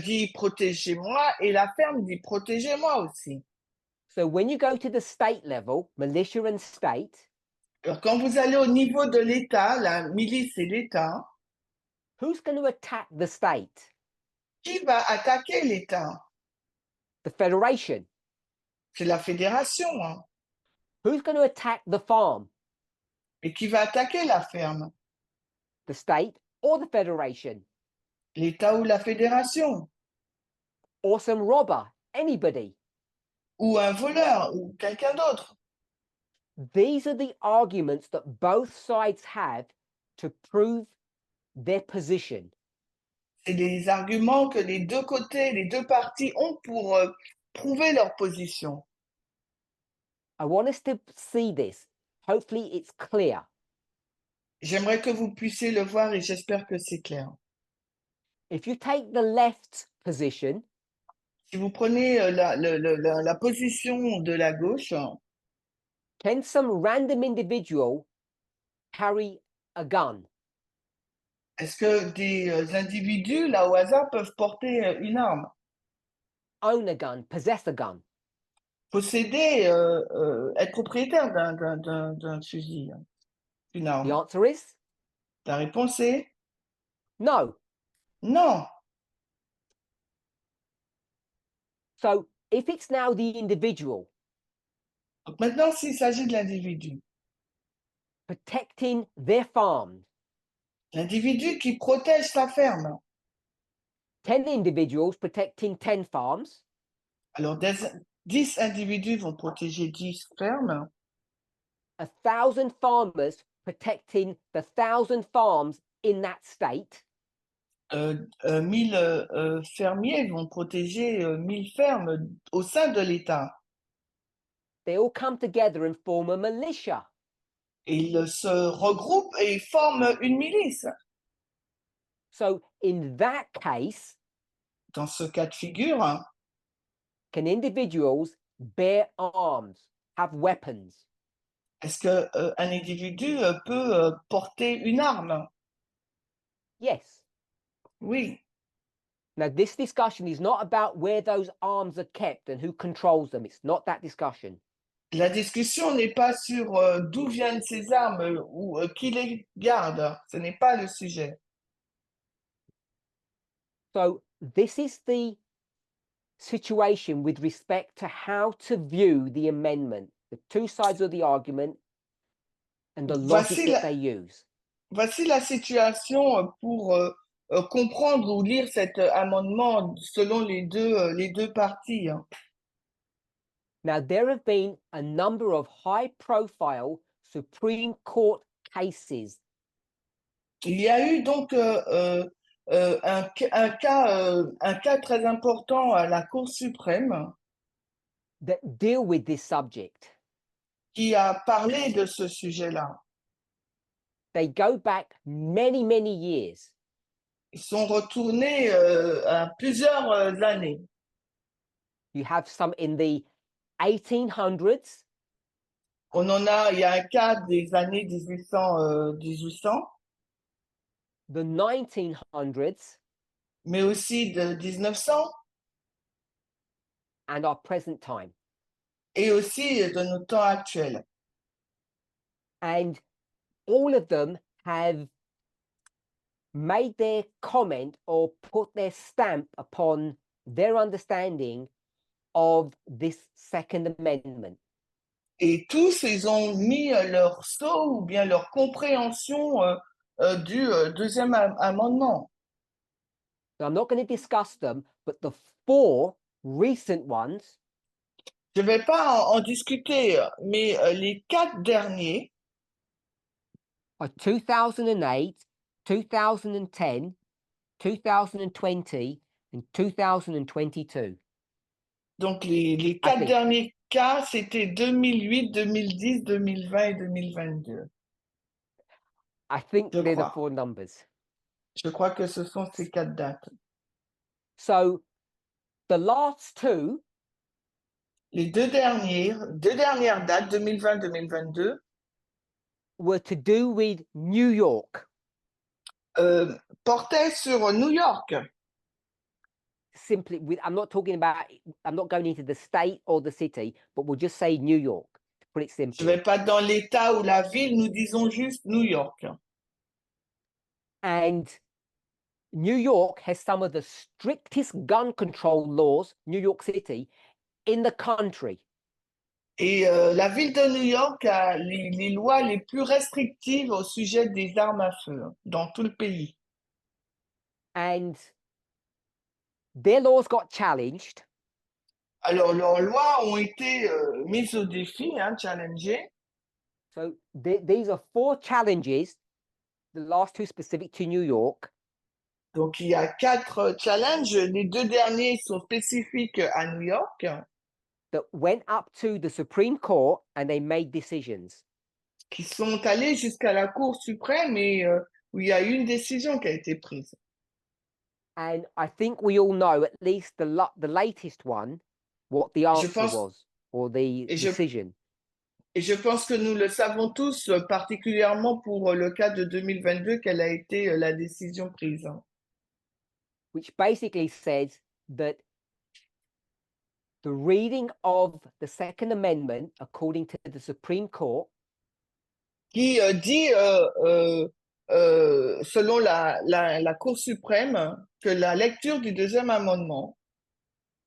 dit protégez-moi et la ferme dit protégez-moi aussi. So when you go to the state level, militia and state, Alors, quand vous allez au niveau de l'État, la milice et l'État, who's going to attack the state? qui va attaquer l'État? The federation. C'est la fédération. Hein. Who's going to attack the farm? Et qui va attaquer la ferme? The state or the federation? L'État ou la fédération? Or some robber? Anybody? Ou un voleur? Ou quelqu'un d'autre? These are the arguments that both sides have to prove their position. C'est des arguments que les deux côtés, les deux parties ont pour prouver leur position. I want us to see this. Hopefully it's clear. J'aimerais que vous puissiez le voir et j'espère que c'est clair. If you take the left position, Si vous prenez la position de la gauche, can some random individual carry a gun? est-ce que des individus, là au hasard, peuvent porter une arme? Own a gun, possess a gun? Posséder, être propriétaire d'un fusil, d'une The arme? answer is La réponse est no. non. So if it's now the individual Donc maintenant, s'il s'agit de l'individu, protecting their farm, l'individu qui protège sa ferme, 10 individuals protecting 10 farms, alors 10 individus vont protéger 10 fermes, 1,000 farmers protecting the 1,000 farms in that state, 1000 fermiers vont protéger 1000 fermes au sein de l'État. they all come together and form a militia. Et ils se regroupent et ils forment une milice. So in that case, Dans ce cas de figure, can individuals bear arms, have weapons? est-ce qu'un individu peut porter une arme? Yes. Oui. Now, this discussion is not about where those arms are kept and who controls them. It's not that discussion. La discussion n'est pas sur d'où viennent ces armes ou qui les garde. Ce n'est pas le sujet. So this is the situation with respect to how to view the amendment, the two sides of the argument and the logic that they use. Voici la situation pour comprendre ou lire cet amendement selon les deux parties. Now, there have been a number of high-profile Supreme Court cases. Il y a eu donc un cas très important à la Cour suprême That deal with this subject. Qui a parlé de ce sujet-là. They go back many, many years. Ils sont retournés à plusieurs années. You have some in the 1800s. On en a, il y a un cas des années 1800. The 1900s. Mais aussi de 1900. And our present time. Et aussi de nos temps actuels. And all of them have made their comment or put their stamp upon their understanding of this Second Amendment. Et tous, ils ont mis leur sceau ou bien leur compréhension du deuxième amendement. So I'm not going to discuss them, but the four recent ones. Je ne vais pas en discuter, mais les 4 derniers are 2008, 2010, 2020, and 2022. Donc les 4 derniers cas, c'était 2008, 2010, 2020 et 2022. I think they're the four numbers. Je crois que ce sont ces 4 dates. So the last two, les deux dernières dates, 2020-2022, were to do with New York. Portaient sur New York. Simply, I'm not going into the state or the city, but we'll just say New York, to put it simply. Je ne vais pas dans l'État ou la ville, nous disons juste New York. And New York has some of the strictest gun control laws, New York City, in the country. Et la ville de New York a les lois les plus restrictives au sujet des armes à feu dans tout le pays. And their laws got challenged. Alors, leurs lois ont été mises au défi, challengées. So these are 4 challenges, the last 2 specific to New York. Donc, il y a 4 challenges. Les 2 derniers sont spécifiques à New York. That went up to the Supreme Court and they made decisions. Qui sont allés jusqu'à la Cour suprême et où il y a eu une décision qui a été prise. And I think we all know, at least the latest one, what the answer was, or the decision. Et je pense que nous le savons tous, particulièrement pour le cas de 2022, quelle a été la décision prise. Which basically says that the reading of the Second Amendment, according to the Supreme Court, qui dit, selon la Cour suprême, que la lecture du deuxième amendement,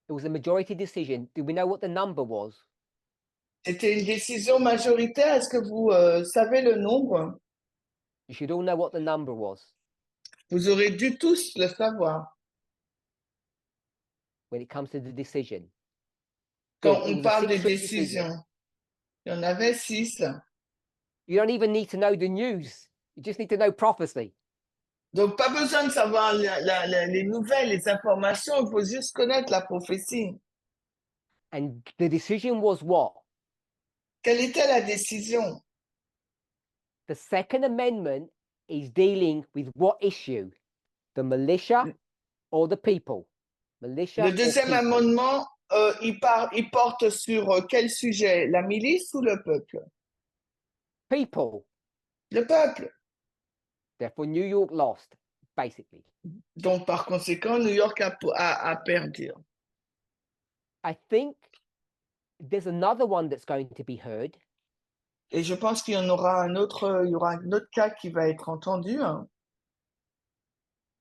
it was a majority decision. Do we know what the number was? C'était une décision majoritaire. Est-ce que vous savez le nombre? You should all know what the number was. Vous aurez dû tous le savoir. When it comes to the decision. Quand on parle de décision, il y en avait 6. You don't even need to know the news. You just need to know prophecy. Donc, pas besoin de savoir les nouvelles, les informations. Il faut juste connaître la prophétie. And the decision was what? Quelle était la décision? The Second Amendment is dealing with what issue? The militia or the people? Militia Le or deuxième people? amendement, il porte sur quel sujet? La milice ou le peuple? People. Le peuple. Therefore, New York lost, basically. Donc, par conséquent, New York a perdu. I think there's another one that's going to be heard. Et je pense qu'il y en aura un autre, il y aura un autre cas qui va être entendu. Hein.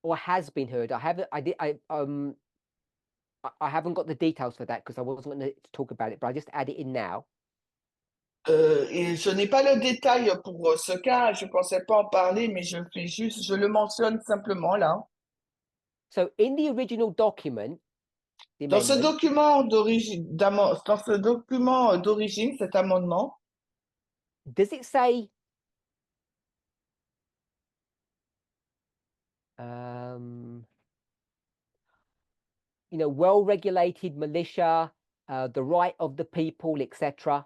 Or has been heard. I haven't got the details for that because I wasn't going to talk about it, but I just add it in now. Et je n'ai pas le détail pour ce cas, je ne pensais pas en parler, mais je le mentionne simplement là. So in the original document, the Dans ce amendment, document d'origine, cet amendement, does it say well-regulated militia, the right of the people, etc.?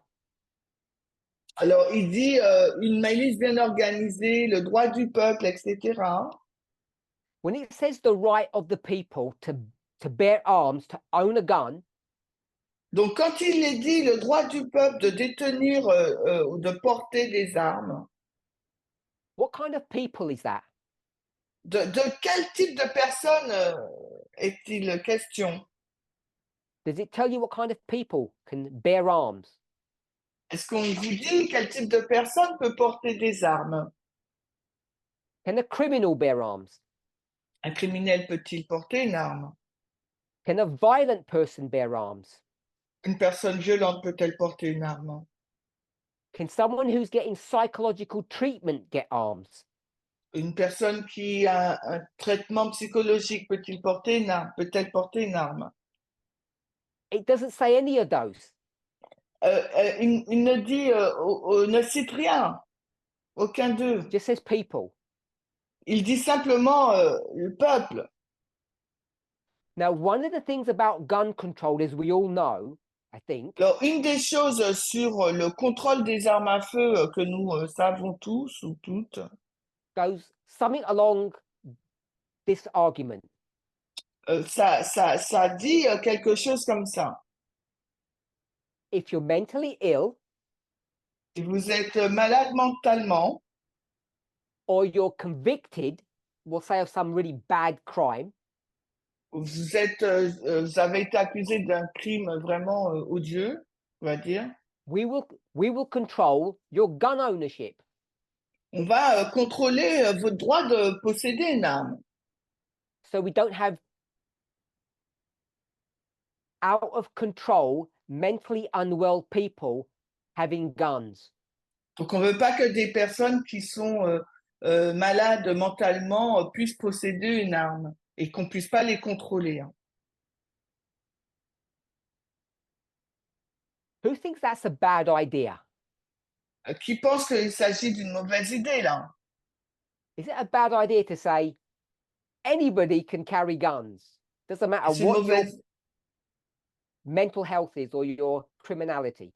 alors il dit une milice bien organisée, le droit du peuple, etc. When it says the right of the people to bear arms, to own a gun, Donc quand il est dit le droit du peuple de détenir ou de porter des armes, what kind of people is that? de quel type de personne est-il question? Does it tell you what kind of people can bear arms? Est-ce qu'on vous dit quel type de personne peut porter des armes? Can a criminal bear arms? Un criminel peut-il porter une arme? Can a violent person bear arms? Une personne violente peut-elle porter une arme? Can someone who's getting psychological treatment get arms? Une personne qui a un traitement psychologique peut-il porter une arme? Peut-elle porter une arme? It doesn't say any of those. Il ne dit, ne cite rien, aucun d'eux. It just says people. Il dit simplement le peuple. Now, one of the things about gun control, as we all know, I think, Alors, une des choses sur le contrôle des armes à feu que nous savons tous ou toutes, goes something along this argument. ça dit quelque chose comme ça. If you're mentally ill Si vous êtes malade mentalement, or you're convicted, we'll say, of some really bad crime, vous avez été accusé d'un crime vraiment odieux, on va dire, we will control your gun ownership. on va contrôler votre droit de posséder une arme. So we don't have out of control, mentally unwell people having guns. Donc, on ne veut pas que des personnes qui sont malades mentalement puissent posséder une arme et qu'on ne puisse pas les contrôler. Hein. Who thinks that's a bad idea? Qui pense qu'il s'agit d'une mauvaise idée, là? Is it a bad idea to say anybody can carry guns? Doesn't matter C'est une what your mauvaise... mental health is or your criminality.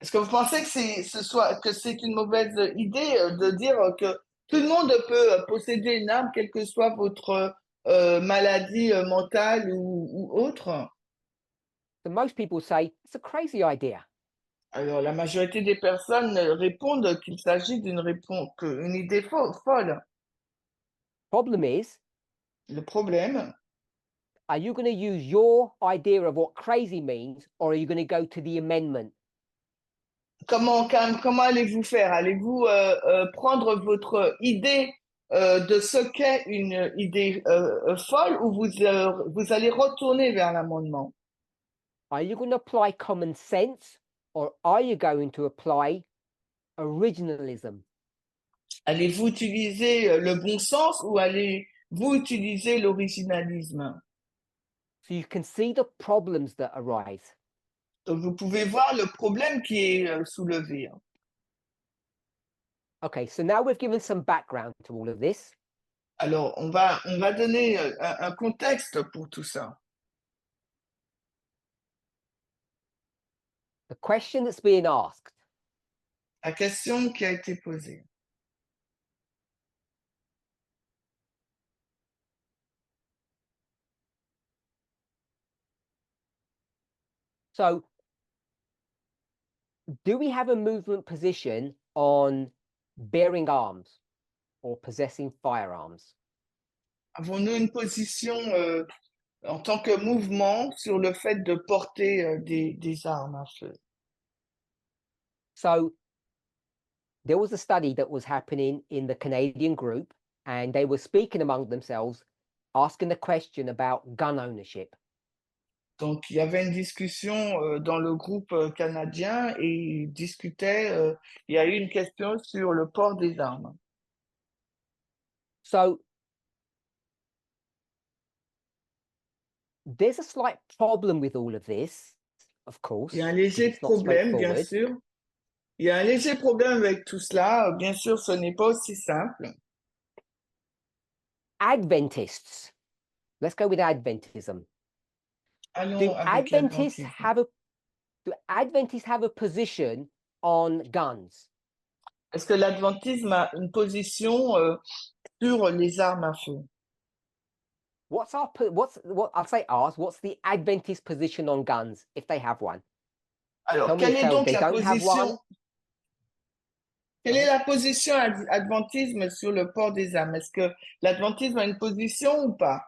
Est-ce que vous pensez que c'est une mauvaise idée de dire que tout le monde peut posséder une arme, quelle que soit votre maladie mentale ou autre? So most people say it's a crazy idea. Alors, la majorité des personnes répondent qu'il s'agit d'une idée folle. Problem is, Le problème, are you going to use your idea of what crazy means, or are you going to go to the amendment? comment allez-vous faire? Allez-vous prendre votre idée de ce qu'est une idée folle ou vous allez retourner vers l'amendement? Are you going to apply common sense, or are you going to apply originalism? Allez-vous utiliser le bon sens ou allez-vous utiliser l'originalisme? So you can see the problems that arise. Donc, vous pouvez voir le problème qui est soulevé. Hein. Okay, so now we've given some background to all of this. Alors, on va donner un contexte pour tout ça. The question that's being asked, La question qui a été posée. So, do we have a movement position on bearing arms or possessing firearms? Avons-nous une position en tant que mouvement sur le fait de porter des armes à feu? So, there was a study that was happening in the Canadian group, and they were speaking among themselves, asking the question about gun ownership. Donc, il y avait une discussion dans le groupe canadien et ils discutaient, il y a eu une question sur le port des armes. So, there's a slight problem with all of this, of course, Il y a un 'cause léger it's not problème, bien straightforward. sûr. Il y a un léger problème avec tout cela. Bien sûr, ce n'est pas aussi simple. Adventists. Let's go with Adventism. Allons Do avec Adventists l'adventisme. have a position on guns? Est-ce que l'adventisme a une position sur les armes à feu? What's I'll say ours, what's the Adventist position on guns if they have one? Alors, Tell me quelle if est donc they la don't have position? one. Quelle est la position adventisme sur le port des armes? Est-ce que l'adventisme a une position ou pas?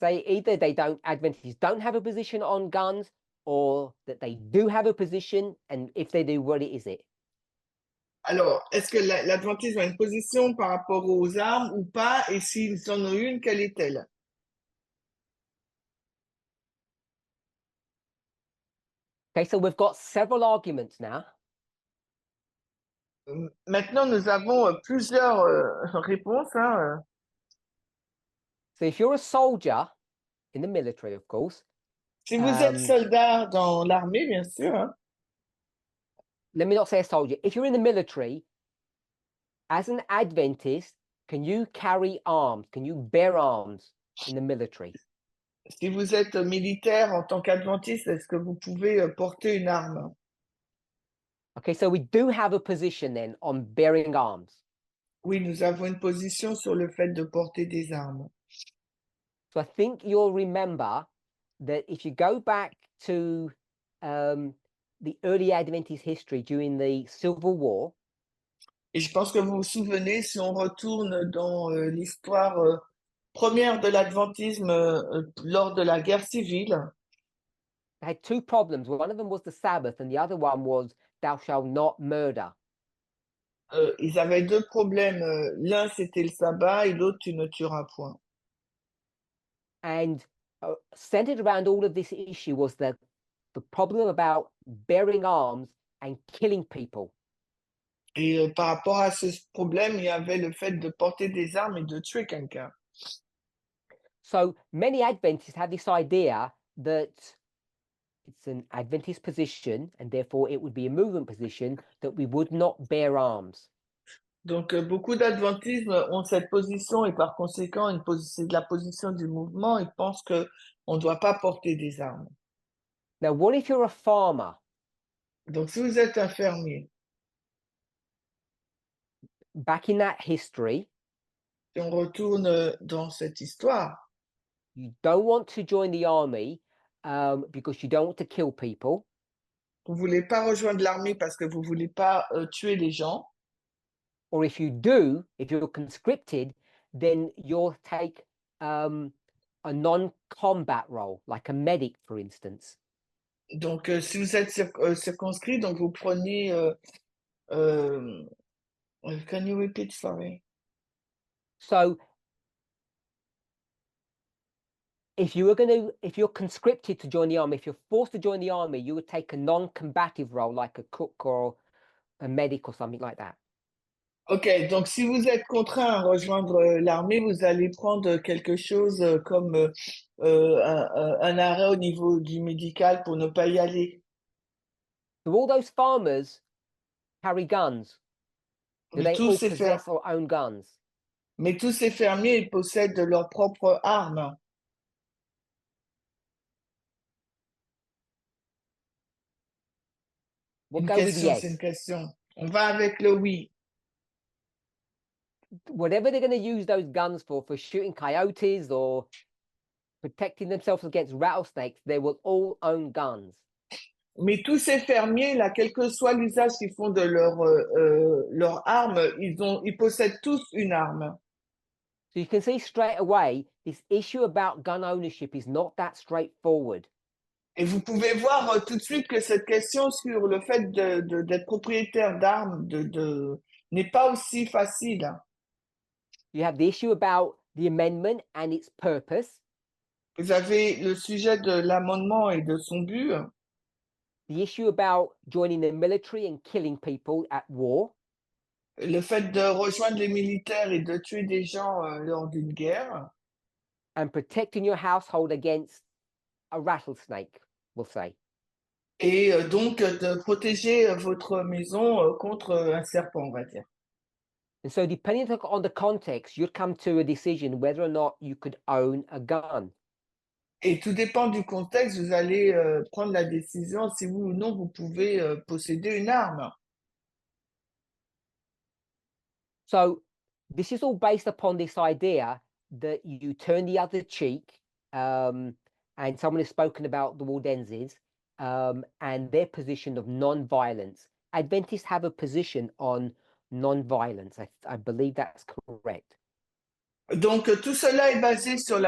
Say either Adventists don't have a position on guns, or that they do have a position, and if they do, what is it? Alors, est-ce que l'adventisme a une position par rapport aux armes ou pas? Et s'ils en ont une, quelle est-elle? Okay, so we've got several arguments now. Maintenant, nous avons plusieurs réponses. Hein. So if you're a soldier in the military, of course, Si vous êtes soldat dans l'armée, bien sûr, hein, let me not say a soldier. If you're in the military, as an Adventist, can you carry arms? Can you bear arms in the military? si vous êtes militaire en tant qu'adventiste, est-ce que vous pouvez porter une arme? Okay, so we do have a position then on bearing arms. Oui, nous avons une position sur le fait de porter des armes. So I think you'll remember that if you go back to the early Adventist history during the Civil War, Et je pense que vous vous souvenez, si on retourne dans l'histoire première de l'adventisme lors de la guerre civile, they had two problems. One of them was the Sabbath, and the other one was thou shalt not murder. ils avaient deux problèmes. L'un, c'était le sabbat et l'autre, tu ne tueras point. And centered around all of this issue was the problem about bearing arms and killing people. Et par rapport à ce problème, il y avait le fait de porter des armes et de tuer quelqu'un. So many Adventists have this idea that it's an Adventist position, and therefore it would be a movement position, that we would not bear arms. Donc, beaucoup d'adventistes ont cette position et par conséquent, c'est de la position du mouvement. Ils pensent qu'on ne doit pas porter des armes. Now, what if you're a farmer? Donc, si vous êtes un fermier, Back in that history, si on retourne dans cette histoire, you don't want to join the army because you don't want to kill people. vous ne voulez pas rejoindre l'armée parce que vous ne voulez pas tuer les gens. Or if you do, if you're conscripted, then you'll take a non-combat role, like a medic, for instance. Donc, si vous êtes circonscrit, donc vous prenez... can you repeat, sorry? So if you're conscripted to join the army, if you're forced to join the army, you would take a non-combative role, like a cook or a medic or something like that. Ok, donc si vous êtes contraint à rejoindre l'armée, vous allez prendre quelque chose comme un arrêt au niveau du médical pour ne pas y aller. Do all those farmers carry guns? Do Mais they tous all ces fer- possess or own guns? mais tous ces fermiers, ils possèdent leurs propres armes. We'll Une go with question, c'est une yes. question. On va avec le oui. Whatever they're going to use those guns for shooting coyotes or protecting themselves against rattlesnakes, they will all own guns. Mais tous ces fermiers, là, quel que soit l'usage qu'ils font de leur arme, ils possèdent tous une arme. So you can see straight away, this issue about gun ownership is not that straightforward. Et vous pouvez voir tout de suite que cette question sur le fait d'être propriétaire d'armes n'est pas aussi facile. You have the issue about the amendment and its purpose, Vous avez le sujet de l'amendement et de son but, the issue about joining the military and killing people at war, le fait de rejoindre les militaires et de tuer des gens lors d'une guerre, and protecting your household against a rattlesnake, we'll say. et donc de protéger votre maison contre un serpent, on va dire. And so depending on the context, you'd come to a decision whether or not you could own a gun. Et tout dépend du contexte, vous allez prendre la décision si oui ou non vous pouvez posséder une arme. So this is all based upon this idea that you turn the other cheek, and someone has spoken about the Waldenses and their position of non-violence. Adventists have a position on non-violence. I believe that's correct. Donc tout cela est basé sur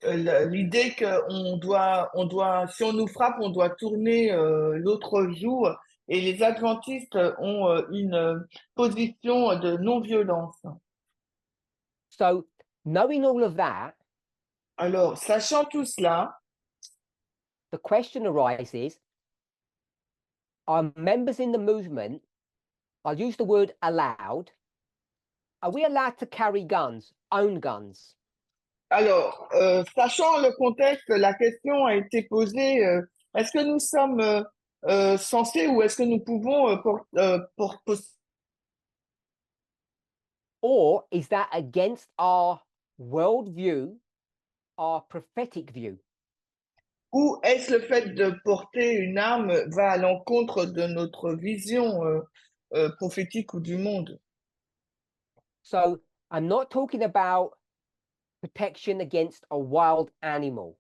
l'idée si on nous frappe, on doit tourner l'autre joue. Et les adventistes ont une position de non-violence. So knowing all of that, Alors, sachant tout cela, the question arises, are members in the movement, I'll use the word allowed, are we allowed to carry guns, own guns? alors, sachant le contexte, la question a été posée, est-ce que nous sommes censés ou est-ce que nous pouvons Or is that against our worldview, our prophetic view? ou est-ce le fait de porter une arme va à l'encontre de notre vision prophétique ou du monde? So I'm not talking about protection against a wild animal.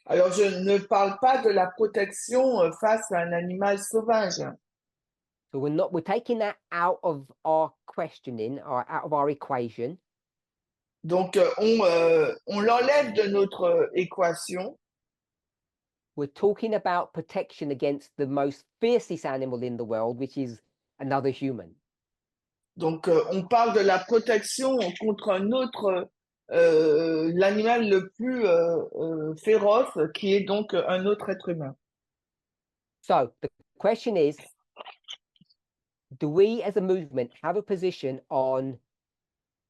Alors, je ne parle pas de la protection face à un animal sauvage. So we're taking that out of our questioning or out of our equation. Donc, on l'enlève de notre équation. We're talking about protection against the most fiercest animal in the world, which is another human. Donc, on parle de la protection contre un autre, l'animal le plus féroce, qui est donc un autre être humain. So the question is, do we as a movement have a position on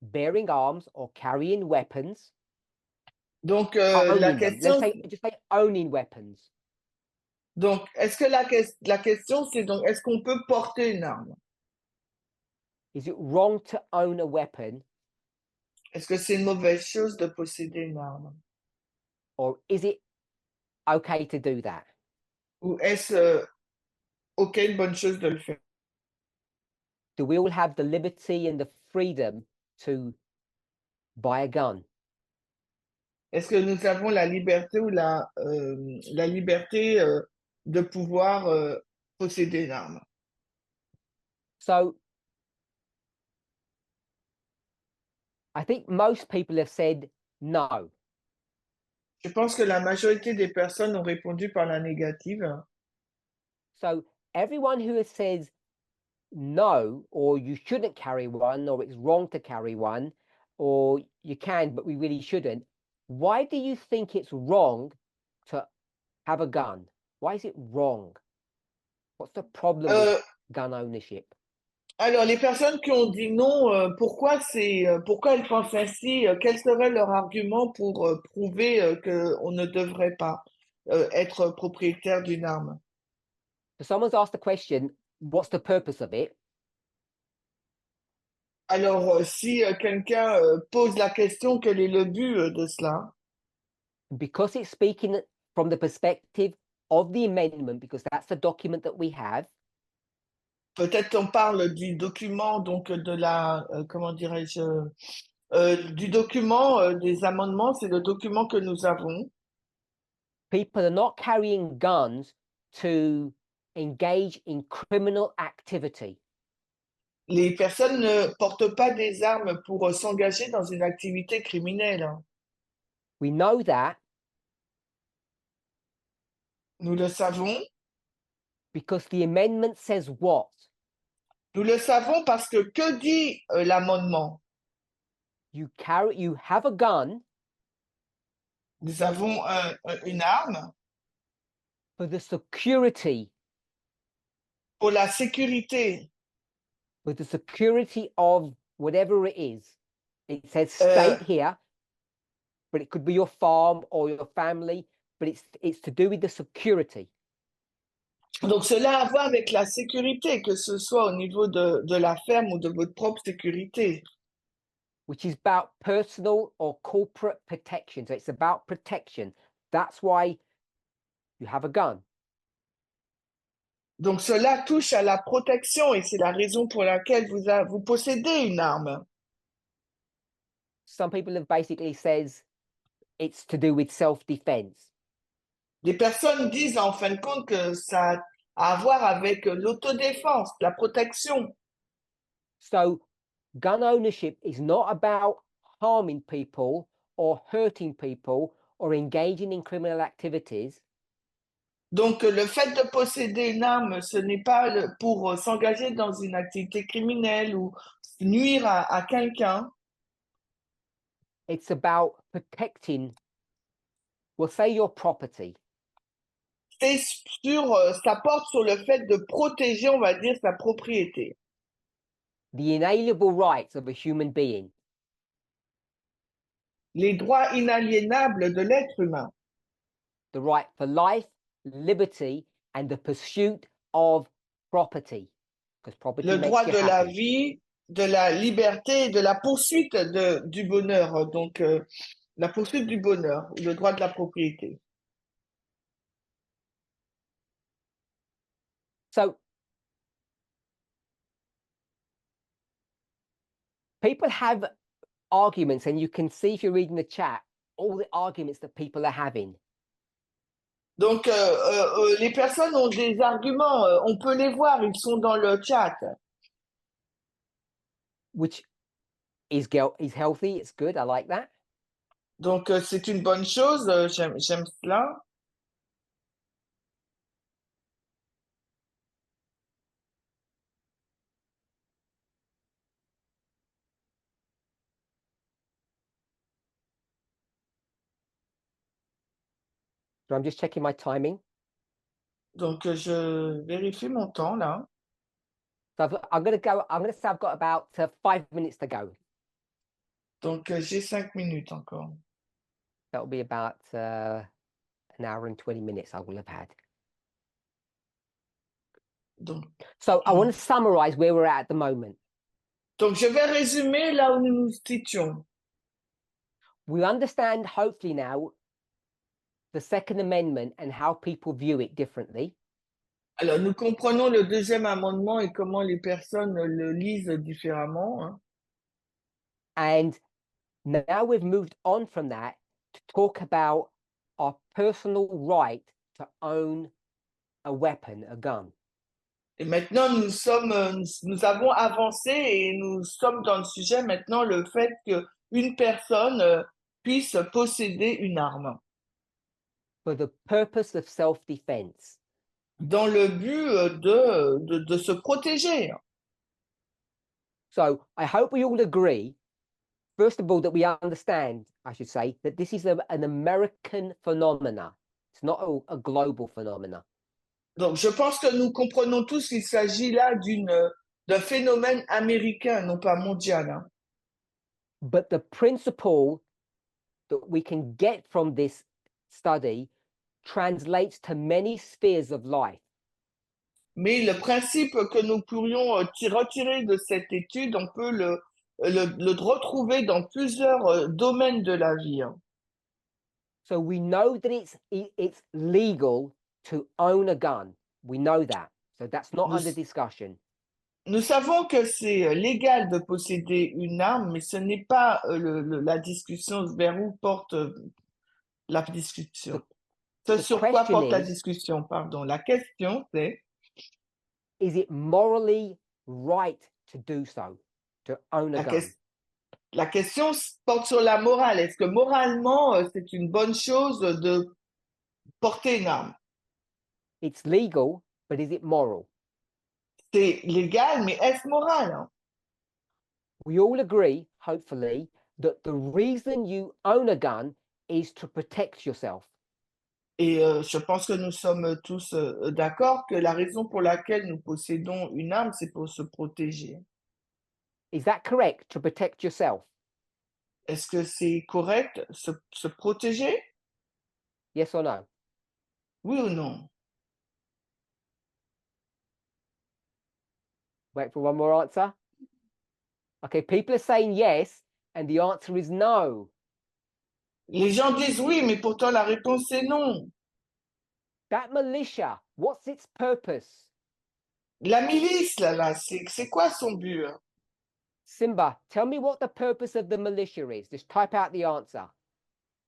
bearing arms or carrying weapons? Donc, la Owning them. question, Just say owning weapons. donc, est-ce que la question, c'est donc, est-ce qu'on peut porter une arme? Is it wrong to own a weapon, Est-ce que c'est une mauvaise chose de posséder une arme? or is it okay to do that? Ou est-ce OK, une bonne chose de le faire? Do we all have the liberty and the freedom to buy a gun? Est-ce que nous avons la liberté ou la liberté de pouvoir posséder une arme? So I think most people have said no. Je pense que la majorité des personnes ont répondu par la négative. So everyone who says no, or you shouldn't carry one, or it's wrong to carry one, or you can, but we really shouldn't. Why do you think it's wrong to have a gun? Why is it wrong? What's the problem with gun ownership? Alors, les personnes qui ont dit non, pourquoi elles pensent ainsi? Quel serait leur argument pour prouver qu'on ne devrait pas être propriétaire d'une arme? So someone's asked the question, what's the purpose of it? Alors, si quelqu'un pose la question, quel est le but de cela? Because it's speaking from the perspective of the amendment, because that's the document that we have. Peut-être on parle du document, donc de la, comment dirais-je, du document des amendements, c'est le document que nous avons. People are not carrying guns to engage in criminal activity. Les personnes ne portent pas des armes pour s'engager dans une activité criminelle. We know that Nous le savons. because the amendment says what? Nous le savons parce que dit l'amendement? You have a gun Nous avons une arme for the security, pour la sécurité. for the security of whatever it is. It says state here, but it could be your farm or your family, but it's to do with the security. Donc cela a à voir avec la sécurité, que ce soit au niveau de la ferme ou de votre propre sécurité. Which is about personal or corporate protection. So it's about protection. That's why you have a gun. Donc cela touche à la protection et c'est la raison pour laquelle vous possédez une arme. Some people have basically says it's to do with self-defense. Les personnes disent en fin de compte que ça a à voir avec l'autodéfense, la protection. So gun ownership is not about harming people or hurting people or engaging in criminal activities. Donc le fait de posséder une arme, ce n'est pas pour s'engager dans une activité criminelle ou nuire à quelqu'un. It's about protecting, we'll say, your property. C'est ça porte sur le fait de protéger, on va dire, sa propriété. The inalienable rights of a human being. Les droits inaliénables de l'être humain. The right for life, liberty, and the pursuit of property. Because property Le makes droit you de la happy. vie, de la liberté et de la poursuite du bonheur. Donc, la poursuite du bonheur, le droit de la propriété. So people have arguments, and you can see if you're reading the chat, all the arguments that people are having. Donc, les personnes ont des arguments, on peut les voir, ils sont dans le chat. Which is healthy, it's good, I like that. Donc, c'est une bonne chose, j'aime cela. So I'm just checking my timing. Donc, je vérifie mon temps là. So I'm going to say I've got about 5 minutes to go. Donc, j'ai 5 minutes encore. That'll be about an hour and 20 minutes I will have had. Donc, So I want to summarize where we're at the moment. donc, je vais résumer là où nous nous situons. We understand, hopefully now, the Second Amendment and how people view it differently. Alors, nous comprenons le deuxième amendement et comment les personnes le lisent différemment. Hein. And now we've moved on from that to talk about our personal right to own a weapon, a gun. Et maintenant, nous avons avancé et nous sommes dans le sujet maintenant, le fait qu'une personne puisse posséder une arme. For the purpose of self-defense. Dans le but de se protéger. So I hope we all agree, first of all, that we understand, I should say, that this is an American phenomena. It's not a global phenomena. Donc, je pense que nous comprenons tous qu'il s'agit là d'un phénomène américain, non pas mondial. Hein. But the principle that we can get from this study translates to many spheres of life. Mais le principe que nous pourrions retirer de cette étude, on peut le retrouver dans plusieurs domaines de la vie. Hein. So we know that it's legal to own a gun. We know that. So that's not Nous, under discussion. nous savons que c'est légal de posséder une arme, mais ce n'est pas la discussion vers où porte la discussion. Ce The sur quoi question porte la is, discussion, pardon. La question, c'est is it morally right to do so, to own a la, gun? la question porte sur la morale. Est-ce que moralement, c'est une bonne chose de porter une arme? It's legal, but is it moral? C'est légal, mais est-ce moral, hein? We all agree, hopefully, that the reason you own a gun is to protect yourself. Et je pense que nous sommes tous d'accord que la raison pour laquelle nous possédons une arme, c'est pour se protéger. Is that correct? To protect yourself? Est-ce que c'est correct, se protéger? Yes or no? Oui ou non? Wait for one more answer. Okay, people are saying yes, and the answer is no. Les gens disent oui, mais pourtant la réponse est non. That militia, what's its purpose? La milice, là, c'est quoi son but? Simba, tell me what the purpose of the militia is. Just type out the answer.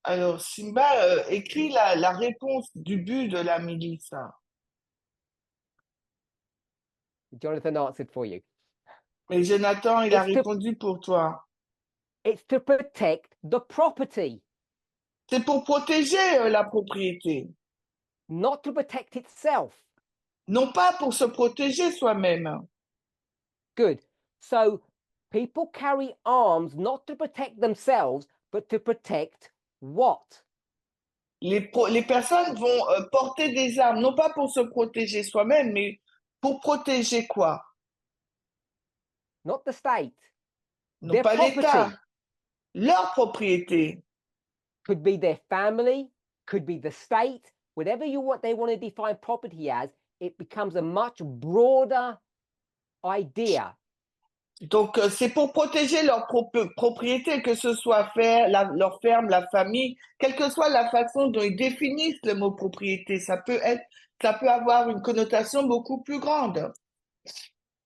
Alors, Simba écrit la réponse du but de la milice. Jonathan answered for you. Mais Jonathan, il a It's to, répondu pour toi. it's to protect the property, C'est pour protéger la propriété, not to protect itself. non pas pour se protéger soi-même. Good. So people carry arms not to protect themselves, but to protect what? Les personnes vont porter des armes, non pas pour se protéger soi-même, mais pour protéger quoi? Not the state. Non Their pas property. l'État, leur propriété. Could be their family, could be the state, whatever they want to define property as, it becomes a much broader idea. Donc, c'est pour protéger leur propriété, que ce soit leur ferme, la famille, quelle que soit la façon dont ils définissent le mot propriété, ça peut avoir une connotation beaucoup plus grande.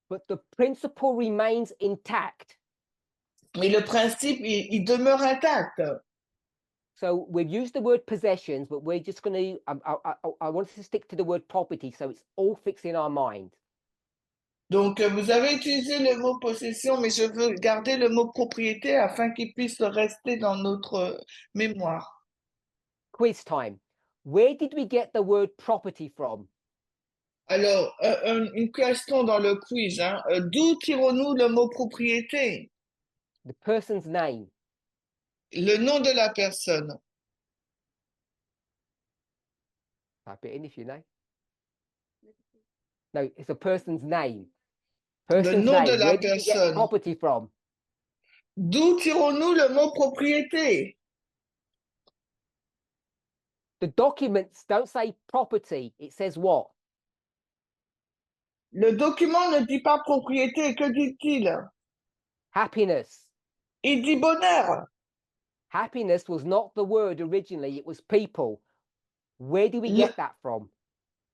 But the principle remains intact. Mais le principe, il demeure intact. So we've used the word possessions, but we're just going to, I want to stick to the word property, so it's all fixed in our mind. Donc, vous avez utilisé le mot possession, mais je veux garder le mot propriété afin qu'il puisse rester dans notre mémoire. Quiz time. Where did we get the word property from? Alors, une question dans le quiz, hein. D'où tirons-nous le mot propriété? The person's name. Le nom de la personne. Type it in if you know. No, it's a person's name. Le Person's nom name. de la Where did we get personne. property from? D'où tirons-nous le mot propriété? The documents don't say property. It says what? Le document ne dit pas propriété, que dit-il? Happiness. Il dit bonheur. Happiness was not the word originally. It was people. Where do we get that from?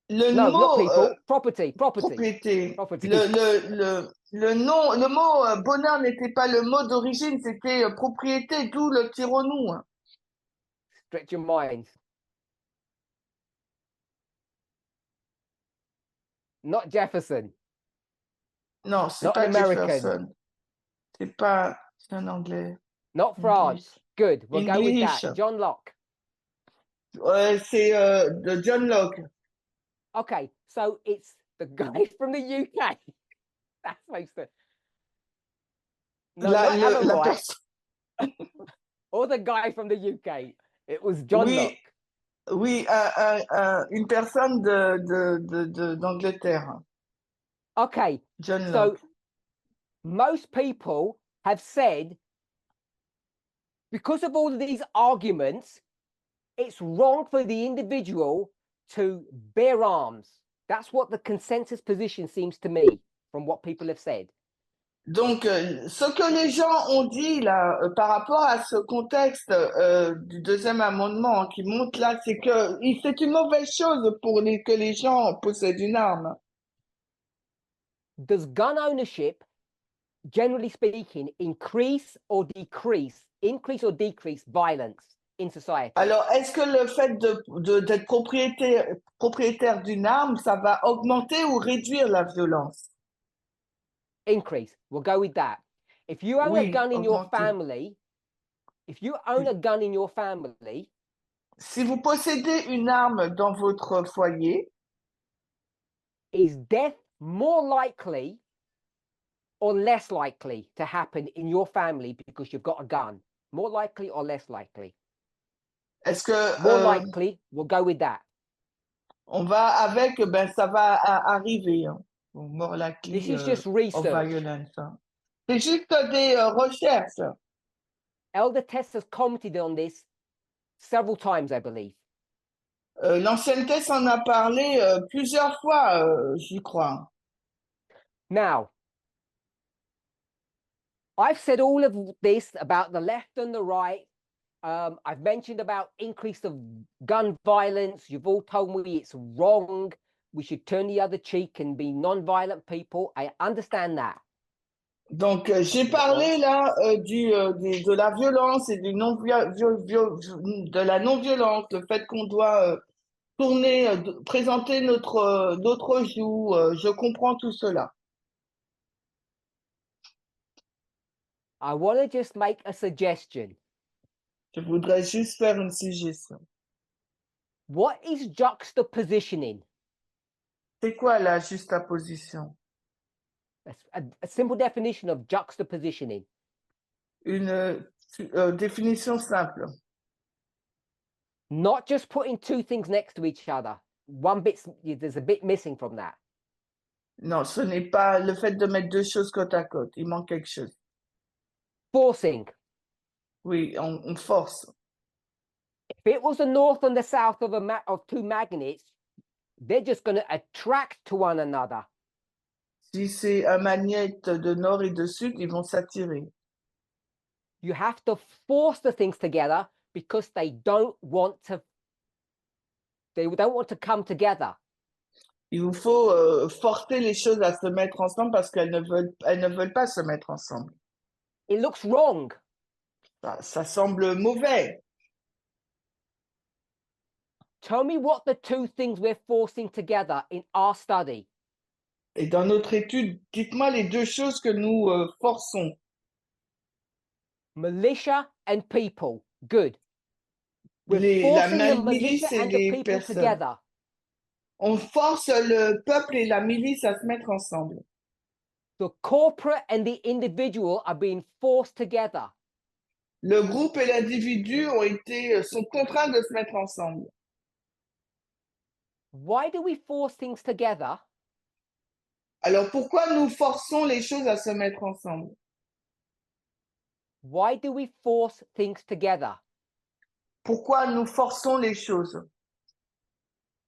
Le No, mot not people. Property. propriété. Property. Le mot bonheur n'était pas le mot d'origine, c'était propriété, d'où le tirons-nous. Stretch your mind. Not Jefferson. Non, c'est Not pas an American. Jefferson. C'est un anglais. Not France. Good. We'll go with English. that. John Locke. C'est de John Locke. Okay, so it's the guy from the UK. That's supposed to. No, not Alan White. Or the guy from the UK. It was John Locke. Oui, une personne d'Angleterre. Okay, John so Locke. most people have said, because of all of these arguments, it's wrong for the individual to bear arms. That's what the consensus position seems to me from what people have said. Donc, ce que les gens ont dit là, par rapport à ce contexte du deuxième amendement qui monte là, c'est que c'est une mauvaise chose pour que les gens possèdent une arme. Does gun ownership, generally speaking, increase or decrease violence in society? Alors, est-ce que le fait d'être propriétaire d'une arme, ça va augmenter ou réduire la violence? Increase. We'll go with that. If you own a Oui, gun in your augmenter. family, if you own a gun in your family, Si vous possédez une arme dans votre foyer, is death more likely or less likely to happen in your family because you've got a gun? More likely or less likely? est-ce que More likely, we'll go with that. on va avec, ben ça va arriver, hein. Bon, more This likely is just of research. violence, hein. C'est juste des recherches. Elder Tess has commented on this several times, I believe. L'ancienne Thèse en a parlé plusieurs fois, j'y crois. Now, I've said all of this about the left and the right. I've mentioned about increase of gun violence. You've all told me it's wrong. We should turn the other cheek and be non-violent people. I understand that. Donc, j'ai parlé là de la violence et de la non-violence, le fait qu'on doit tourner, présenter notre joue. Je comprends tout cela. I want to just make a suggestion. Je voudrais juste faire une suggestion. What is juxtapositioning? C'est quoi la juxtaposition? A simple definition of juxtapositioning. Une définition simple. Not just putting two things next to each other. There's a bit missing from that. Non, ce n'est pas le fait de mettre deux choses côte à côte. Il manque quelque chose. Forcing. Oui, on force. If it was the north and the south of two magnets, they're just going to attract to one another. Si c'est un magnète de nord et de sud, ils vont s'attirer. You have to force the things together because they don't want to come together. Il vous faut forcer les choses à se mettre ensemble parce elles ne veulent pas se mettre ensemble. It looks wrong. Ça semble mauvais. Tell me what the two things we're forcing together in our study. Et dans notre étude, dites-moi les deux choses que nous forçons. Militia and people. Good. We're La forcing the milice militia et and the les people personnes. together. On force le peuple et la milice à se mettre ensemble. The corporate and the individual are being forced together. Le groupe et l'individu sont contraints de se mettre ensemble. Why do we force things together? Alors pourquoi nous forçons les choses à se mettre ensemble? Why do we force things together? Pourquoi nous forçons les choses?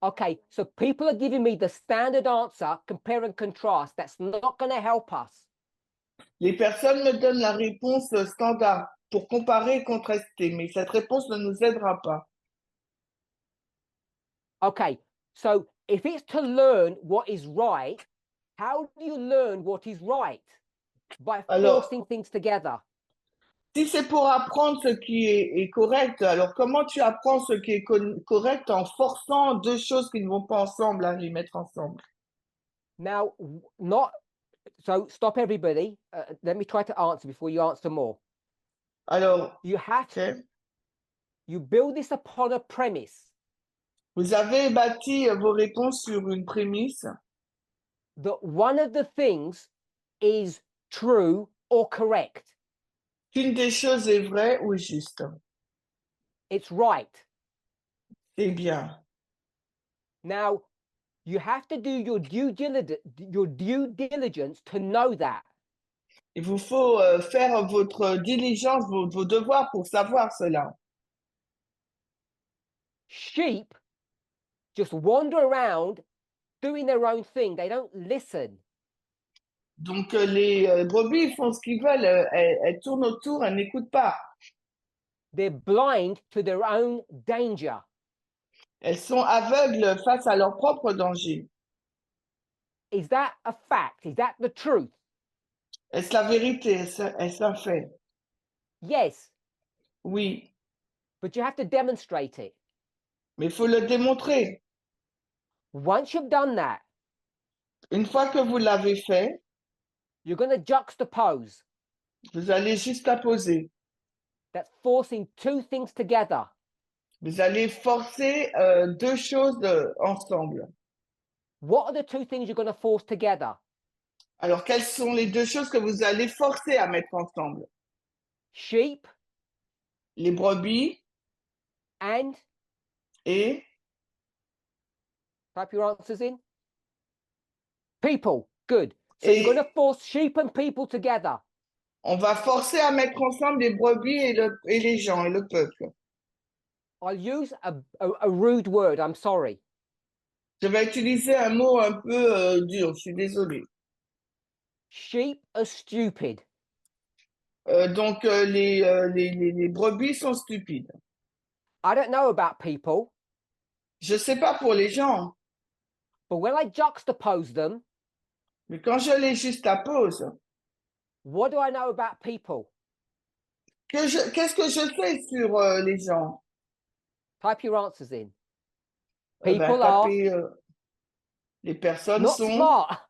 Okay, so people are giving me the standard answer, compare and contrast. That's not going to help us. Les personnes me donnent la réponse standard pour comparer et contraster, mais cette réponse ne nous aidera pas. Okay, so if it's to learn what is right, how do you learn what is right? By forcing things together. Si c'est pour apprendre ce qui est correct, alors comment tu apprends ce qui est correct en forçant deux choses qui ne vont pas ensemble à les mettre ensemble? Now, so stop everybody. Let me try to answer before you answer more. Alors, you build this upon a premise. Vous avez bâti vos réponses sur une prémisse. That one of the things is true or correct. Qu'une des choses est vraie ou juste. It's right. C'est bien. Now, you have to do your due diligence to know that. Il vous faut faire votre diligence, vos devoirs pour savoir cela. Sheep just wander around doing their own thing. They don't listen. Donc les brebis font ce qu'ils veulent, elles tournent autour, elles n'écoutent pas. They're blind to their own danger. Elles sont aveugles face à leur propre danger. Is that a fact? Is that the truth? Est-ce la vérité? Est-ce un fait? Yes, Oui, but you have to demonstrate it. mais il faut le démontrer. Once you've done that, Une fois que vous l'avez fait, you're going to juxtapose. vous allez juxtaposer. That's forcing two things together. Vous allez forcer deux choses ensemble. What are the two things you're going to force together? Alors, quelles sont les deux choses que vous allez forcer à mettre ensemble? Sheep Les brebis and, et type your answers in. People. Good. So you're going to force sheep and people together. on va forcer à mettre ensemble les brebis et les gens et le peuple. I'll use a rude word. I'm sorry. Je vais utiliser un mot un peu dur, je suis désolée. Sheep are stupid. Donc, les brebis sont stupides. I don't know about people, Je ne sais pas pour les gens, but when I juxtapose them, mais quand je les juxtapose, what do I know about people? qu'est-ce que je sais sur les gens? Type your answers in. Ben, People are taper, les personnes not sont... smart.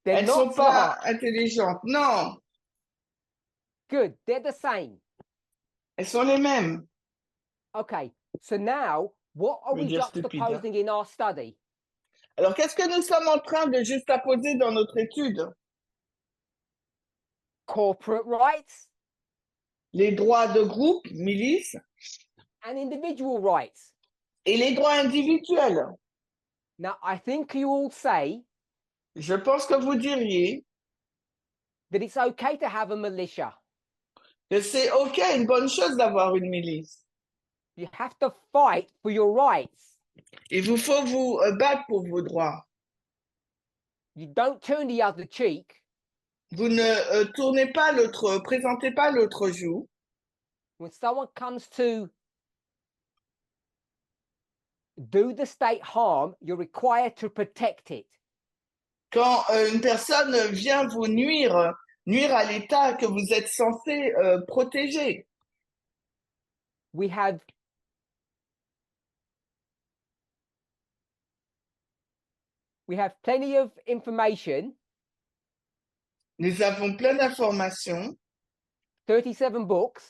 They're Elles ne sont not pas smart. intelligentes. Non, Good. They're the same. elles sont les mêmes. Okay. So now, what are Je veux we dire stupide, hein. juxtaposing in our study? Alors, qu'est-ce que nous sommes en train de juxtaposer dans notre étude? Corporate rights Les droits de groupe, milice, and individual rights. et les droits individuels. Now, I think you all say Je pense que vous diriez that it's okay to have a militia. que c'est OK, une bonne chose d'avoir une milice. You have to fight for your rights. Il vous faut vous battre pour vos droits. You don't turn the other cheek Vous ne tournez pas l'autre, présentez pas l'autre joue. when someone comes to do the state harm. You're required to protect it. Quand une personne vient vous nuire à l'État que vous êtes censé protéger. We have plenty of information. Nous avons plein d'informations, 37 books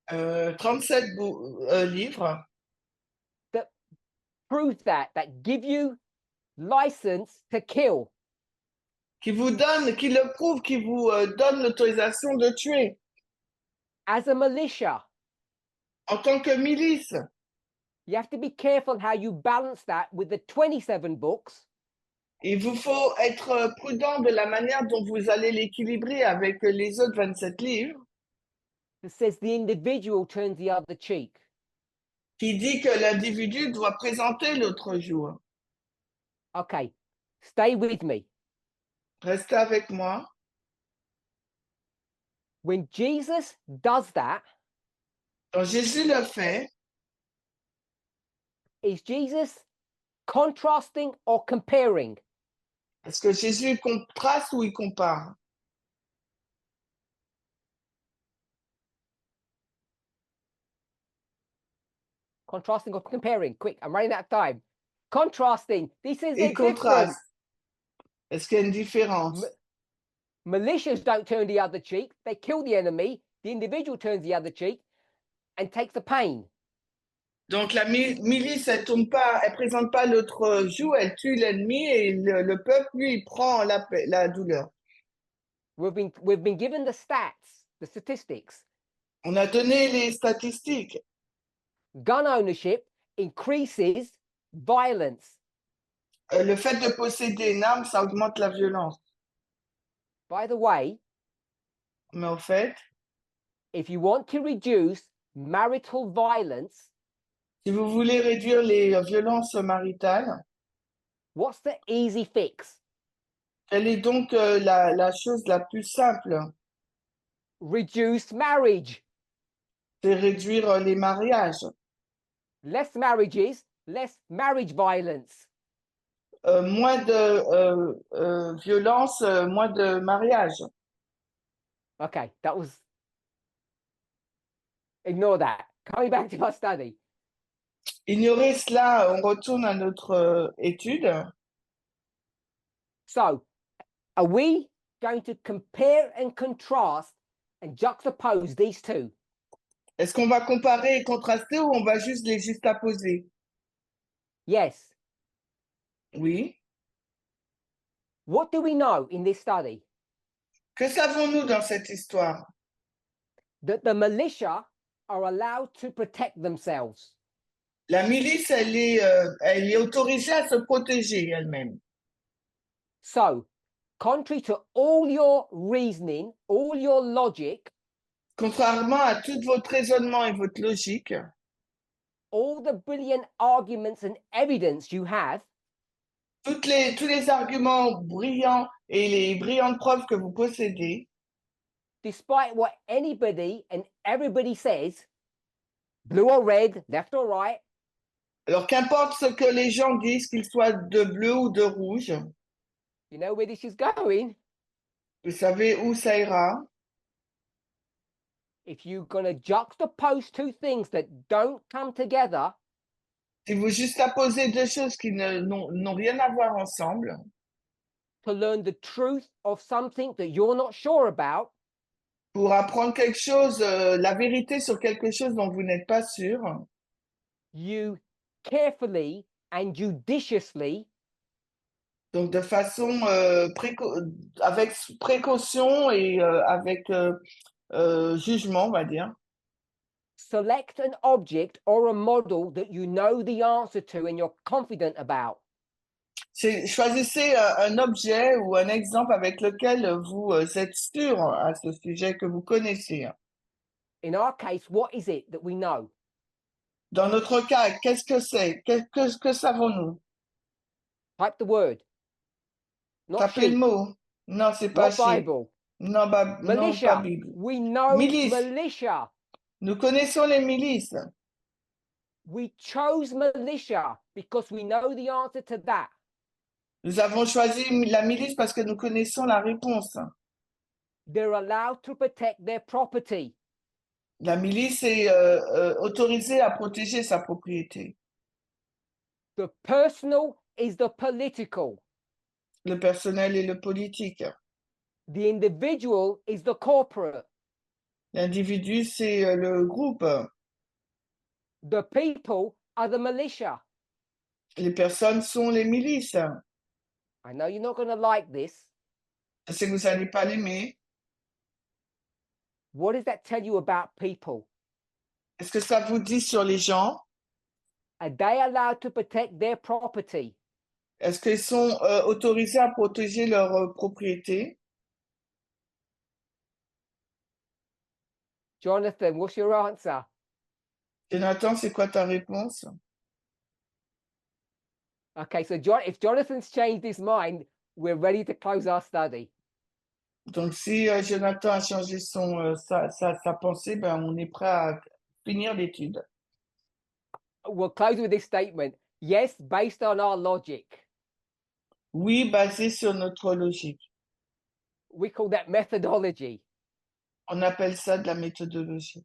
37 livres that prove that give you license to kill. qui le prouvent, qui vous donnent l'autorisation de tuer As a militia, en tant que milice. you have to be careful how you balance that with the 27 books Il vous faut être prudent de la manière dont vous allez l'équilibrer avec les autres 27 livres that says the individual turns the other cheek. qui dit que l'individu doit présenter l'autre jour. Okay, stay with me. Restez avec moi. When Jesus does that, Quand Jésus le fait, is Jesus contrasting or comparing? est-ce que Jésus contraste ou il compare? Contrasting or comparing? Quick, I'm running out of time. Contrasting. This is Il contraste. Est-ce qu'il y a une différence? Militias don't turn the other cheek. They kill the enemy. The individual turns the other cheek and takes the pain. Donc la milice, elle présente pas l'autre joue, elle tue l'ennemi et le peuple, lui, il prend la douleur. We've been given the stats, the statistics. On a donné les statistiques. Gun ownership increases violence. Le fait de posséder une arme, ça augmente la violence. By the way, mais en fait, if you want to reduce marital violence, si vous voulez réduire les violences maritales, what's the easy fix? Quelle est donc la chose la plus simple? Reduce marriage. C'est réduire les mariages. Less marriages, less marriage violence. Moins de violence, moins de mariage. Okay, that was. Ignore that. Coming back to our study. Ignorer cela, on retourne à notre étude. So, are we going to compare and contrast and juxtapose these two? Est-ce qu'on va comparer et contraster ou on va juste les juxtaposer? Yes. Oui. What do we know in this study? Que savons-nous dans cette histoire? That the militia are allowed to protect themselves. La milice, elle est autorisée à se protéger elle-même. So, contrary to all your reasoning, all your logic, Contrairement à tout votre raisonnement et votre logique, all the brilliant arguments and evidence you have, tous les arguments brillants et les brillantes preuves que vous possédez, despite what anybody and everybody says, blue or red, left or right, alors qu'importe ce que les gens disent, qu'ils soient de bleu ou de rouge, you know where this is going. vous savez où ça ira. If you're going to juxtapose two things that don't come together, Si vous juxtaposez deux choses qui n'ont rien à voir ensemble, to learn the truth of something that you're not sure about, pour apprendre quelque chose, la vérité sur quelque chose dont vous n'êtes pas sûr, you carefully and judiciously donc de façon avec précaution et avec jugement, on va dire, select an object or a model that you know the answer to and you're confident about. choisissez un objet ou un exemple avec lequel vous êtes sûr à ce sujet que vous connaissez. In our case, what is it that we know? Dans notre cas, qu'est-ce que c'est? Que savons-nous? Type the word. Not Tapez le sheep, mot. Non, c'est pas not sheep. Bible. Non, non, pas Militia. Bible. We know Milice. militia. Nous connaissons les milices. We chose militia because we know the answer to that. Nous avons choisi la milice parce que nous connaissons la réponse. They're allowed to protect their property. La milice est autorisée à protéger sa propriété. The personal is the political. Le personnel et le politique. The individual is the corporate. L'individu, c'est le groupe. The people are the militia. Les personnes sont les milices. I know you're not going to like this. Je sais que vous n'allez pas l'aimer. What does that tell you about people? Est-ce que ça vous dit sur les gens? Are they allowed to protect their property? Est-ce qu'ils sont autorisés à protéger leur propriété? Jonathan, what's your answer? Jonathan, c'est quoi ta réponse? Okay, so if Jonathan's changed his mind, we're ready to close our study. Donc, si Jonathan a changé sa pensée, ben, on est prêt à finir l'étude. We'll close with this statement. Yes, based on our logic. Oui, basé sur notre logique. We call that methodology. On appelle ça de la méthodologie.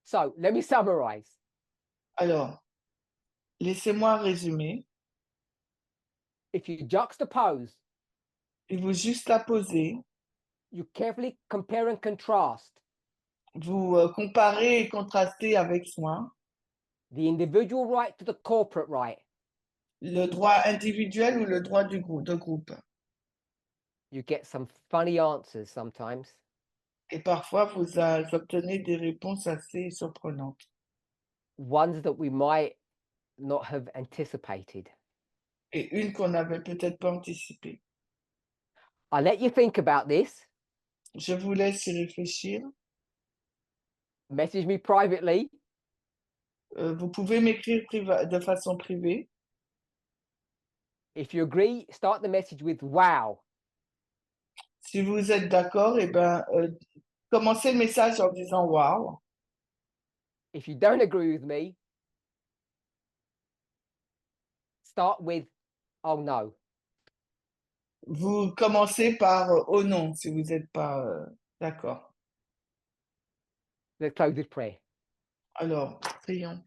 So let me summarize. Alors, laissez-moi résumer. If you juxtapose, Et vous juxtaposez, you carefully compare and contrast vous comparez et contrastez avec soin the individual right to the corporate right. le droit individuel ou le droit de groupe. You get some funny answers sometimes. Et parfois, vous obtenez des réponses assez surprenantes. Ones that we might not have anticipated. Et une qu'on n'avait peut-être pas anticipée. I'll let you think about this. Je vous laisse y réfléchir. Message me privately. Vous pouvez m'écrire de façon privée. If you agree, start the message with wow. Si vous êtes d'accord, eh ben, commencez le message en disant wow. If you don't agree with me, start with oh no. Vous commencez par oh non, si vous n'êtes pas d'accord. Let's close with prayer. Alors, prions.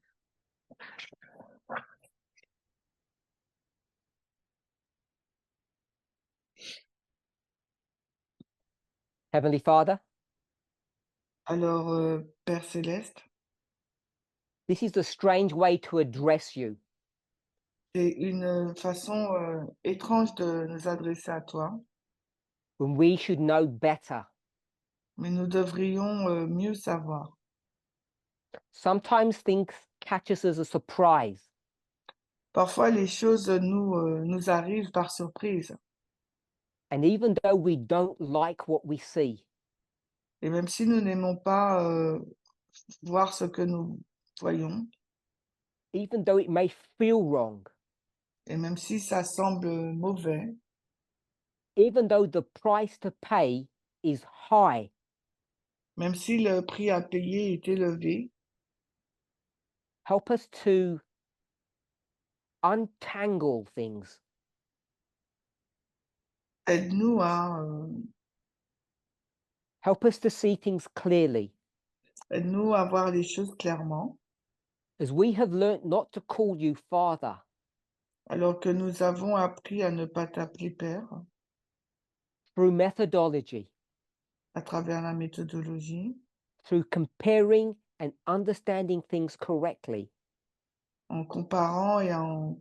Heavenly Father, Alors, Père Céleste, this is a strange way to address you. c'est une façon étrange de nous adresser à toi, When we should know better. mais nous devrions mieux savoir. Sometimes things catch us as a surprise. Parfois, les choses nous arrivent par surprise. And even though we don't like what we see, Et même si nous n'aimons pas voir ce que nous voyons, even though it may feel wrong, et même si ça semble mauvais, even though the price to pay is high, même si le prix à payer est élevé, help us to untangle things. aide-nous Help us to see things clearly, aide-nous à voir les choses clairement, as we have learnt not to call you Father, alors que nous avons appris à ne pas t'appeler Père through methodology, à travers la méthodologie, through comparing and understanding things correctly, en comparant et en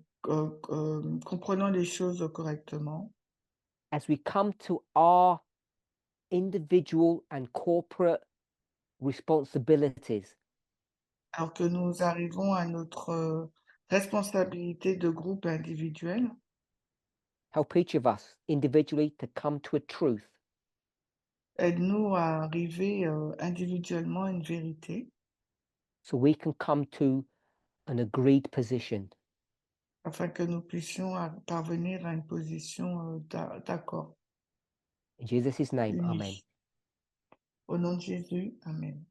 comprenant les choses correctement, as we come to our individual and corporate responsibilities. alors que nous arrivons à notre responsabilité de groupe individuel. Help each of us individually to come to a truth, Aide-nous à arriver individuellement à une vérité, so we can come to an agreed position. afin que nous puissions parvenir à une position d'accord. In Jesus' name, Unis. amen. Au nom de Jésus, Amen.